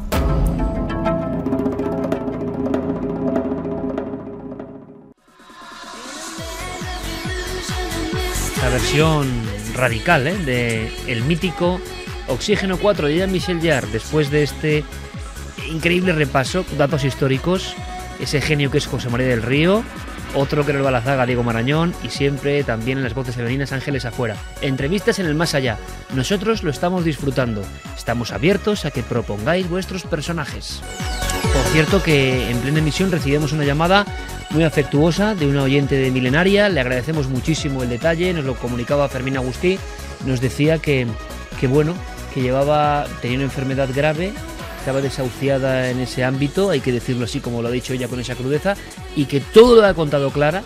Speaker 2: La versión radical de el mítico Oxígeno 4 de Jean-Michel Jarre, después de este increíble repaso, datos históricos, ese genio que es José María del Río, otro que nos va a la zaga, Diego Marañón, y siempre también en las voces femeninas, Ángeles Afuera. Entrevistas en el más allá. Nosotros lo estamos disfrutando. Estamos abiertos a que propongáis vuestros personajes. Por cierto que en plena emisión recibimos una llamada muy afectuosa de una oyente de Milenaria. Le agradecemos muchísimo el detalle, nos lo comunicaba Fermín Agustí. Nos decía que tenía una enfermedad grave, estaba desahuciada en ese ámbito, hay que decirlo así como lo ha dicho ella con esa crudeza, y que todo lo que ha contado Clara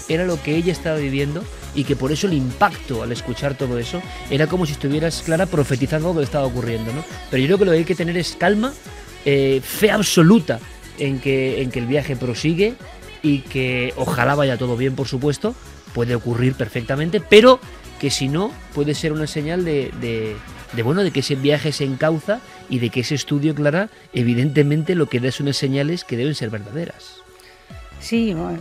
Speaker 2: era lo que ella estaba viviendo, y que por eso el impacto al escuchar todo eso era como si estuvieras, Clara, profetizando algo que le estaba ocurriendo, ¿no? Pero yo creo que lo que hay que tener es calma, fe absoluta en que el viaje prosigue y que ojalá vaya todo bien, por supuesto, puede ocurrir perfectamente, pero que si no, puede ser una señal de que ese viaje se encauza y de que ese estudio, Clara, evidentemente lo que da es unas señales que deben ser verdaderas.
Speaker 12: Sí, bueno,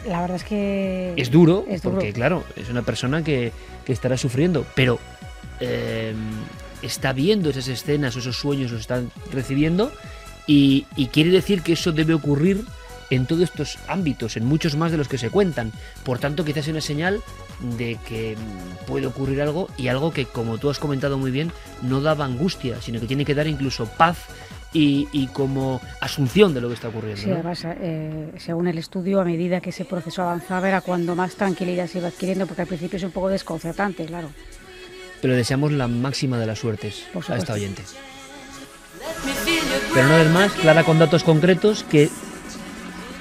Speaker 12: la verdad es que...
Speaker 2: Es duro, porque claro, es una persona que estará sufriendo, pero está viendo esas escenas, esos sueños los están recibiendo y quiere decir que eso debe ocurrir en todos estos ámbitos, en muchos más de los que se cuentan. Por tanto, quizás es una señal de que puede ocurrir algo, y algo que, como tú has comentado muy bien, no daba angustia, sino que tiene que dar incluso paz y como asunción de lo que está ocurriendo.
Speaker 12: Sí,
Speaker 2: ¿no?
Speaker 12: además, según el estudio, a medida que ese proceso avanzaba era cuando más tranquilidad se iba adquiriendo, porque al principio es un poco desconcertante, claro.
Speaker 2: Pero deseamos la máxima de las suertes a esta oyente. Pero una vez más, Clara, con datos concretos que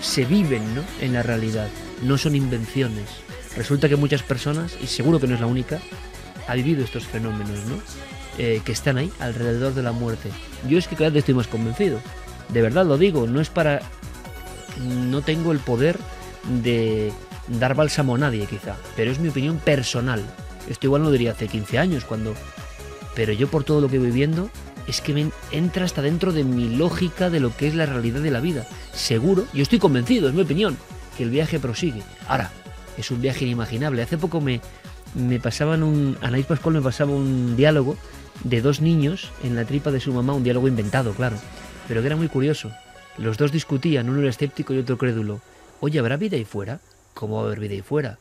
Speaker 2: se viven, ¿no?, en la realidad, no son invenciones. Resulta que muchas personas, y seguro que no es la única, ha vivido estos fenómenos, ¿no?, que están ahí alrededor de la muerte. Yo es que cada vez estoy más convencido, de verdad lo digo, no tengo el poder de dar bálsamo a nadie quizá, pero es mi opinión personal. Esto igual no lo diría hace 15 años, pero yo, por todo lo que voy viviendo, es que me entra hasta dentro de mi lógica de lo que es la realidad de la vida. Seguro, yo estoy convencido, es mi opinión, que el viaje prosigue. Ahora, es un viaje inimaginable. Hace poco Anaís Pascual me pasaba un diálogo de dos niños en la tripa de su mamá, un diálogo inventado, claro, pero que era muy curioso. Los dos discutían, uno era escéptico y otro crédulo. Oye, ¿habrá vida ahí fuera? ¿Cómo va a haber vida ahí fuera?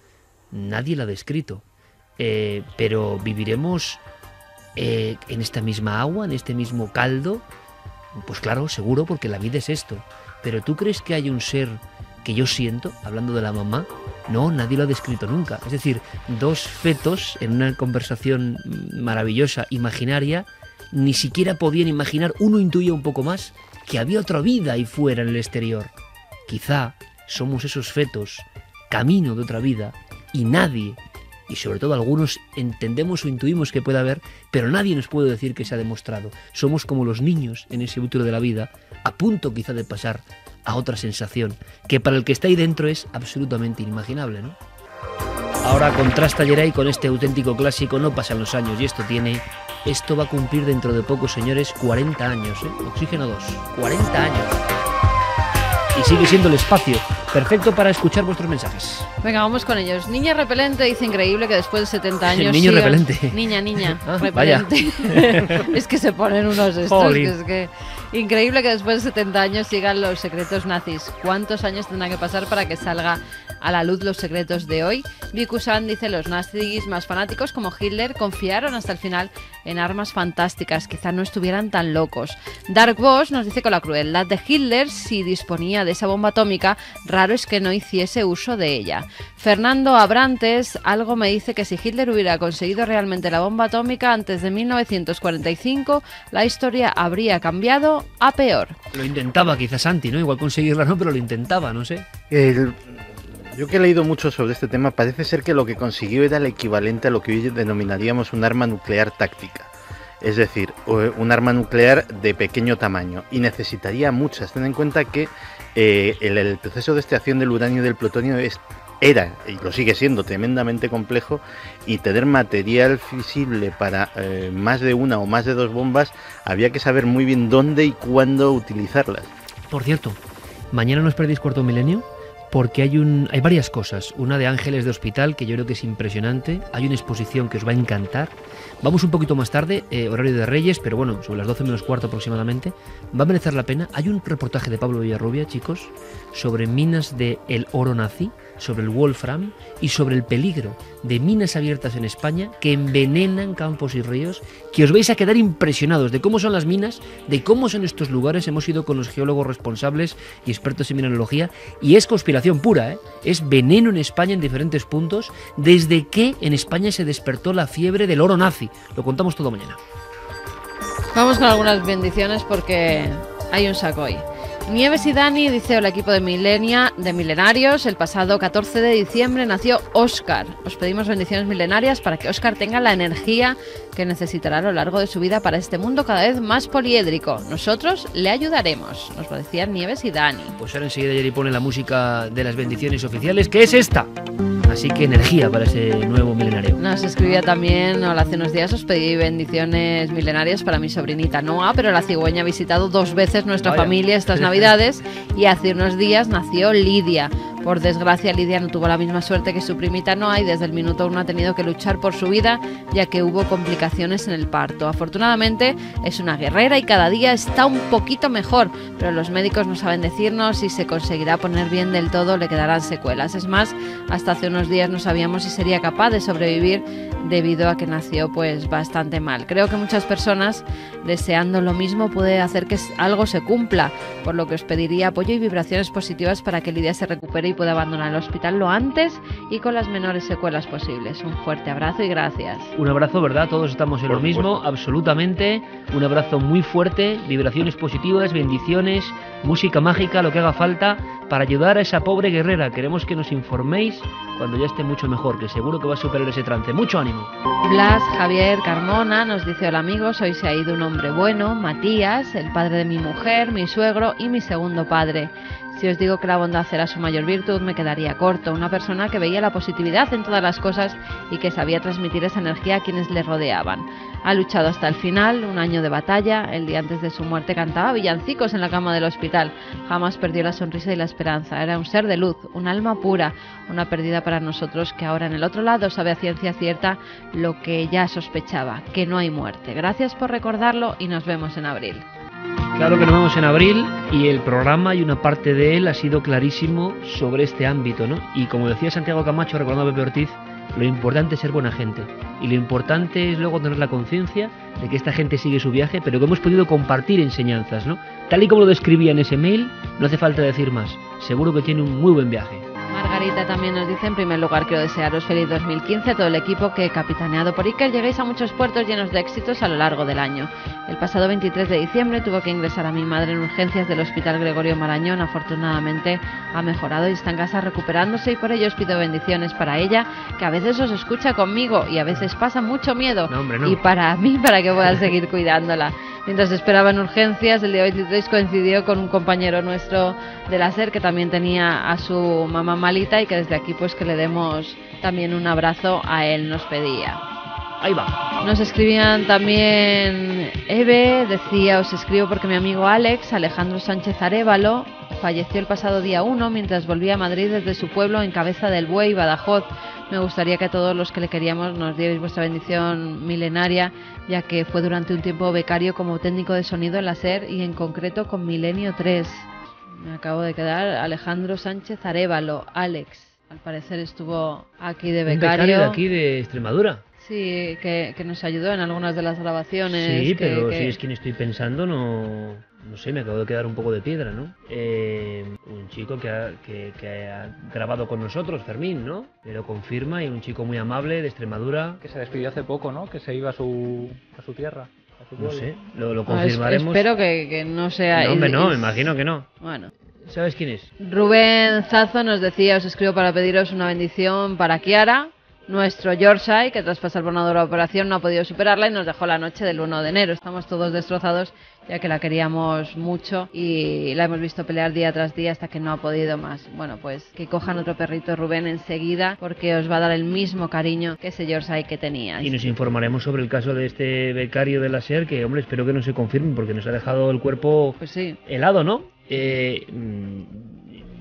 Speaker 2: Nadie la ha descrito. Pero viviremos en esta misma agua, en este mismo caldo. Pues claro, seguro, porque la vida es esto. Pero ¿tú crees que hay un ser que yo siento, hablando de la mamá? No, nadie lo ha descrito nunca. Es decir, dos fetos en una conversación maravillosa, imaginaria, ni siquiera podían imaginar, uno intuía un poco más, que había otra vida ahí fuera en el exterior. Quizá somos esos fetos, camino de otra vida, y nadie, y sobre todo algunos, entendemos o intuimos que puede haber, pero nadie nos puede decir que se ha demostrado. Somos como los niños en ese útero de la vida, a punto quizá de pasar a otra sensación, que para el que está ahí dentro es absolutamente inimaginable, ¿no? Ahora contrasta Geray con este auténtico clásico. No pasan los años y esto va a cumplir dentro de poco, señores, 40 años, Oxígeno 2, 40 años. Y sigue siendo el espacio perfecto para escuchar vuestros mensajes.
Speaker 6: Venga, vamos con ellos. Niña repelente dice: increíble que después de 70 años...
Speaker 2: Niño repelente.
Speaker 6: Niña repelente. Es que se ponen unos estos, que es que... Increíble que después de 70 años sigan los secretos nazis. ¿Cuántos años tendrán que pasar para que salga a la luz los secretos de hoy? Vicusan dice: los nazis más fanáticos como Hitler confiaron hasta el final en armas fantásticas, quizá no estuvieran tan locos. Dark Boss nos dice: con la crueldad de Hitler, si disponía de esa bomba atómica, raro es que no hiciese uso de ella. Fernando Abrantes, algo me dice que si Hitler hubiera conseguido realmente la bomba atómica antes de 1945, la historia habría cambiado a peor.
Speaker 2: Lo intentaba quizás Santi, ¿no? Igual conseguirla no, pero lo intentaba, no sé.
Speaker 7: Yo que he leído mucho sobre este tema, parece ser que lo que consiguió era el equivalente a lo que hoy denominaríamos un arma nuclear táctica. Es decir, un arma nuclear de pequeño tamaño. Y necesitaría muchas. Ten en cuenta que el proceso de extracción del uranio y del plutonio era, y lo sigue siendo, tremendamente complejo, y tener material fisible para más de una o más de dos bombas, había que saber muy bien dónde y cuándo utilizarlas.
Speaker 2: Por cierto, mañana no os perdéis Cuarto Milenio, porque hay varias cosas. Una de Ángeles de Hospital, que yo creo que es impresionante. Hay una exposición que os va a encantar. Vamos un poquito más tarde, horario de Reyes, pero bueno, sobre las 12 menos cuarto aproximadamente. Va a merecer la pena. Hay un reportaje de Pablo Villarrubia, chicos, sobre minas del oro nazi, sobre el Wolfram y sobre el peligro de minas abiertas en España que envenenan campos y ríos, que os vais a quedar impresionados de cómo son las minas, de cómo son estos lugares. Hemos ido con los geólogos responsables y expertos en mineralogía, y es conspiración pura, ¿eh? Es veneno en España en diferentes puntos, desde que en España se despertó la fiebre del oro nazi. Lo contamos todo mañana.
Speaker 6: Vamos con algunas bendiciones porque hay un saco hoy. Nieves y Dani, dice el equipo de Milenarios, el pasado 14 de diciembre nació Óscar. Os pedimos bendiciones milenarias para que Óscar tenga la energía que necesitará a lo largo de su vida para este mundo cada vez más poliédrico. Nosotros le ayudaremos, nos lo decían Nieves y Dani.
Speaker 2: Pues ahora enseguida Yeri pone la música de las bendiciones oficiales, que es esta. Así que energía para ese nuevo milenario.
Speaker 6: Nos escribía también: hola, hace unos días os pedí bendiciones milenarias para mi sobrinita Noa, pero la cigüeña ha visitado 2 veces nuestra familia estas navidades y hace unos días nació Lidia. Por desgracia, Lidia no tuvo la misma suerte que su primita Noa y desde el minuto 1 ha tenido que luchar por su vida, ya que hubo complicaciones en el parto. Afortunadamente es una guerrera y cada día está un poquito mejor, pero los médicos no saben decirnos si se conseguirá poner bien del todo o le quedarán secuelas. Es más, hasta hace unos días no sabíamos si sería capaz de sobrevivir debido a que nació pues bastante mal. Creo que muchas personas deseando lo mismo puede hacer que algo se cumpla, por lo que os pediría apoyo y vibraciones positivas para que Lidia se recupere y pueda abandonar el hospital lo antes y con las menores secuelas posibles. Un fuerte abrazo y gracias.
Speaker 2: Un abrazo, ¿verdad? Todos estamos en lo mismo, absolutamente. Un abrazo muy fuerte, vibraciones positivas, bendiciones, música mágica, lo que haga falta para ayudar a esa pobre guerrera. Queremos que nos informéis cuando ya esté mucho mejor, que seguro que va a superar ese trance. Mucho ánimo.
Speaker 6: Blas Javier Carmona nos dice: hola amigos, hoy se ha ido un hombre bueno, Matías, el padre de mi mujer, mi suegro y mi segundo padre. Si os digo que la bondad era su mayor virtud, me quedaría corto. Una persona que veía la positividad en todas las cosas y que sabía transmitir esa energía a quienes le rodeaban. Ha luchado hasta el final, 1 año de batalla. El día antes de su muerte cantaba villancicos en la cama del hospital. Jamás perdió la sonrisa y la esperanza. Era un ser de luz, un alma pura, una pérdida para nosotros que ahora en el otro lado sabe a ciencia cierta lo que ya sospechaba, que no hay muerte. Gracias por recordarlo y nos vemos en abril.
Speaker 2: Claro que nos vemos en abril, y el programa y una parte de él ha sido clarísimo sobre este ámbito, ¿no? Y como decía Santiago Camacho, recordando a Pepe Ortiz, lo importante es ser buena gente, y lo importante es luego tener la conciencia de que esta gente sigue su viaje, pero que hemos podido compartir enseñanzas, ¿no? Tal y como lo describía en ese mail, no hace falta decir más, seguro que tiene un muy buen viaje.
Speaker 6: Margarita también nos dice: en primer lugar quiero desearos feliz 2015 a todo el equipo que, capitaneado por Iker, lleguéis a muchos puertos llenos de éxitos a lo largo del año. El pasado 23 de diciembre tuvo que ingresar a mi madre en urgencias del Hospital Gregorio Marañón. Afortunadamente ha mejorado y está en casa recuperándose, y por ello os pido bendiciones para ella, que a veces os escucha conmigo y a veces pasa mucho miedo, y para mí, para que pueda seguir cuidándola. Mientras esperaba en urgencias, el día 23 coincidió con un compañero nuestro de la SER que también tenía a su mamá malita, y que desde aquí pues que le demos también un abrazo a él, nos pedía.
Speaker 2: Ahí va.
Speaker 6: Nos escribían también: Eve decía: os escribo porque mi amigo Alejandro Sánchez Arévalo, falleció el pasado día 1 mientras volvía a Madrid desde su pueblo en Cabeza del Buey, Badajoz. me gustaría que a todos los que le queríamos nos dierais vuestra bendición milenaria, ya que fue durante un tiempo becario como técnico de sonido en la SER y en concreto con Milenio 3. Me acabo de quedar Alejandro Sánchez Arévalo, Alex. Al parecer estuvo aquí de becario.
Speaker 2: Un becario de aquí de Extremadura.
Speaker 6: Sí, que nos ayudó en algunas de las grabaciones.
Speaker 2: Sí, pero si es quien estoy pensando, no sé, me acabo de quedar un poco de piedra, ¿no? Un chico que ha grabado con nosotros, Fermín, ¿no? Me lo confirma, y un chico muy amable de Extremadura.
Speaker 8: Que se despidió hace poco, ¿no? Que se iba a su tierra.
Speaker 2: No sé, lo confirmaremos.
Speaker 6: Espero que no sea...
Speaker 2: No, hombre, no, me imagino que no.
Speaker 6: Bueno.
Speaker 2: ¿Sabes quién es?
Speaker 6: Rubén Zazo nos decía, os escribo para pediros una bendición para Kiara, nuestro Yorkshire, que tras pasar por una dura operación no ha podido superarla y nos dejó la noche del 1 de enero. Estamos todos destrozados, ya que la queríamos mucho y la hemos visto pelear día tras día hasta que no ha podido más. Bueno, pues que cojan otro perrito, Rubén, enseguida, porque os va a dar el mismo cariño que ese Yorkshire que teníais.
Speaker 2: Y nos informaremos sobre el caso de este becario de la SER, que, hombre, espero que no se confirme, porque nos ha dejado el cuerpo helado, ¿no?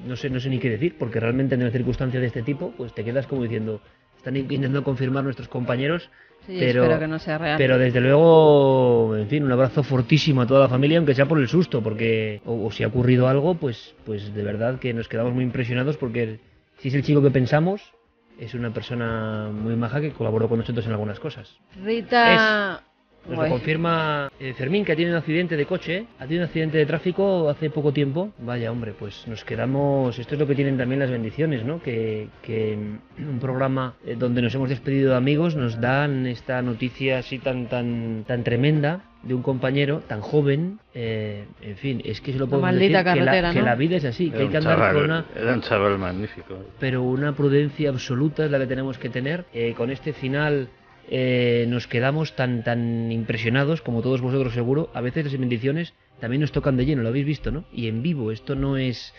Speaker 2: No sé ni qué decir, porque realmente en una circunstancia de este tipo, pues te quedas como diciendo... Están intentando confirmar nuestros compañeros, pero
Speaker 6: espero que no sea real.
Speaker 2: Pero desde luego, en fin, un abrazo fortísimo a toda la familia, aunque sea por el susto, porque o si ha ocurrido algo, pues de verdad que nos quedamos muy impresionados, porque si es el chico que pensamos, es una persona muy maja que colaboró con nosotros en algunas cosas.
Speaker 6: Rita...
Speaker 2: Nos lo confirma Fermín, que ha tenido un accidente de coche, ha tenido un accidente de tráfico hace poco tiempo. Vaya, hombre, pues nos quedamos... Esto es lo que tienen también las bendiciones, ¿no? Que un programa donde nos hemos despedido de amigos nos dan esta noticia así tan tremenda de un compañero tan joven. En fin, es que se lo podemos decir, que la vida es así, que hay que andar con una...
Speaker 7: Era un chaval magnífico.
Speaker 2: Pero una prudencia absoluta es la que tenemos que tener. Con este final... nos quedamos tan impresionados, como todos vosotros seguro. A veces las bendiciones también nos tocan de lleno, lo habéis visto, ¿no? Y en vivo, esto no es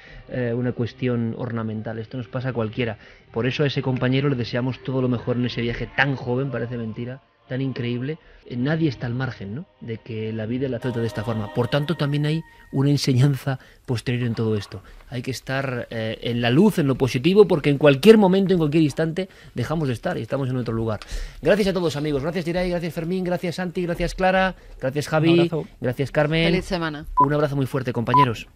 Speaker 2: una cuestión ornamental, esto nos pasa a cualquiera. Por eso a ese compañero le deseamos todo lo mejor en ese viaje tan joven, parece mentira, tan increíble. Nadie está al margen, ¿no?, de que la vida la trate de esta forma. Por tanto, también hay una enseñanza posterior en todo esto. Hay que estar en la luz, en lo positivo, porque en cualquier momento, en cualquier instante, dejamos de estar y estamos en otro lugar. Gracias a todos, amigos. Gracias, Diray, gracias, Fermín, gracias, Santi, gracias, Clara, gracias, Javi, gracias, Carmen.
Speaker 6: Feliz semana.
Speaker 2: Un abrazo muy fuerte, compañeros.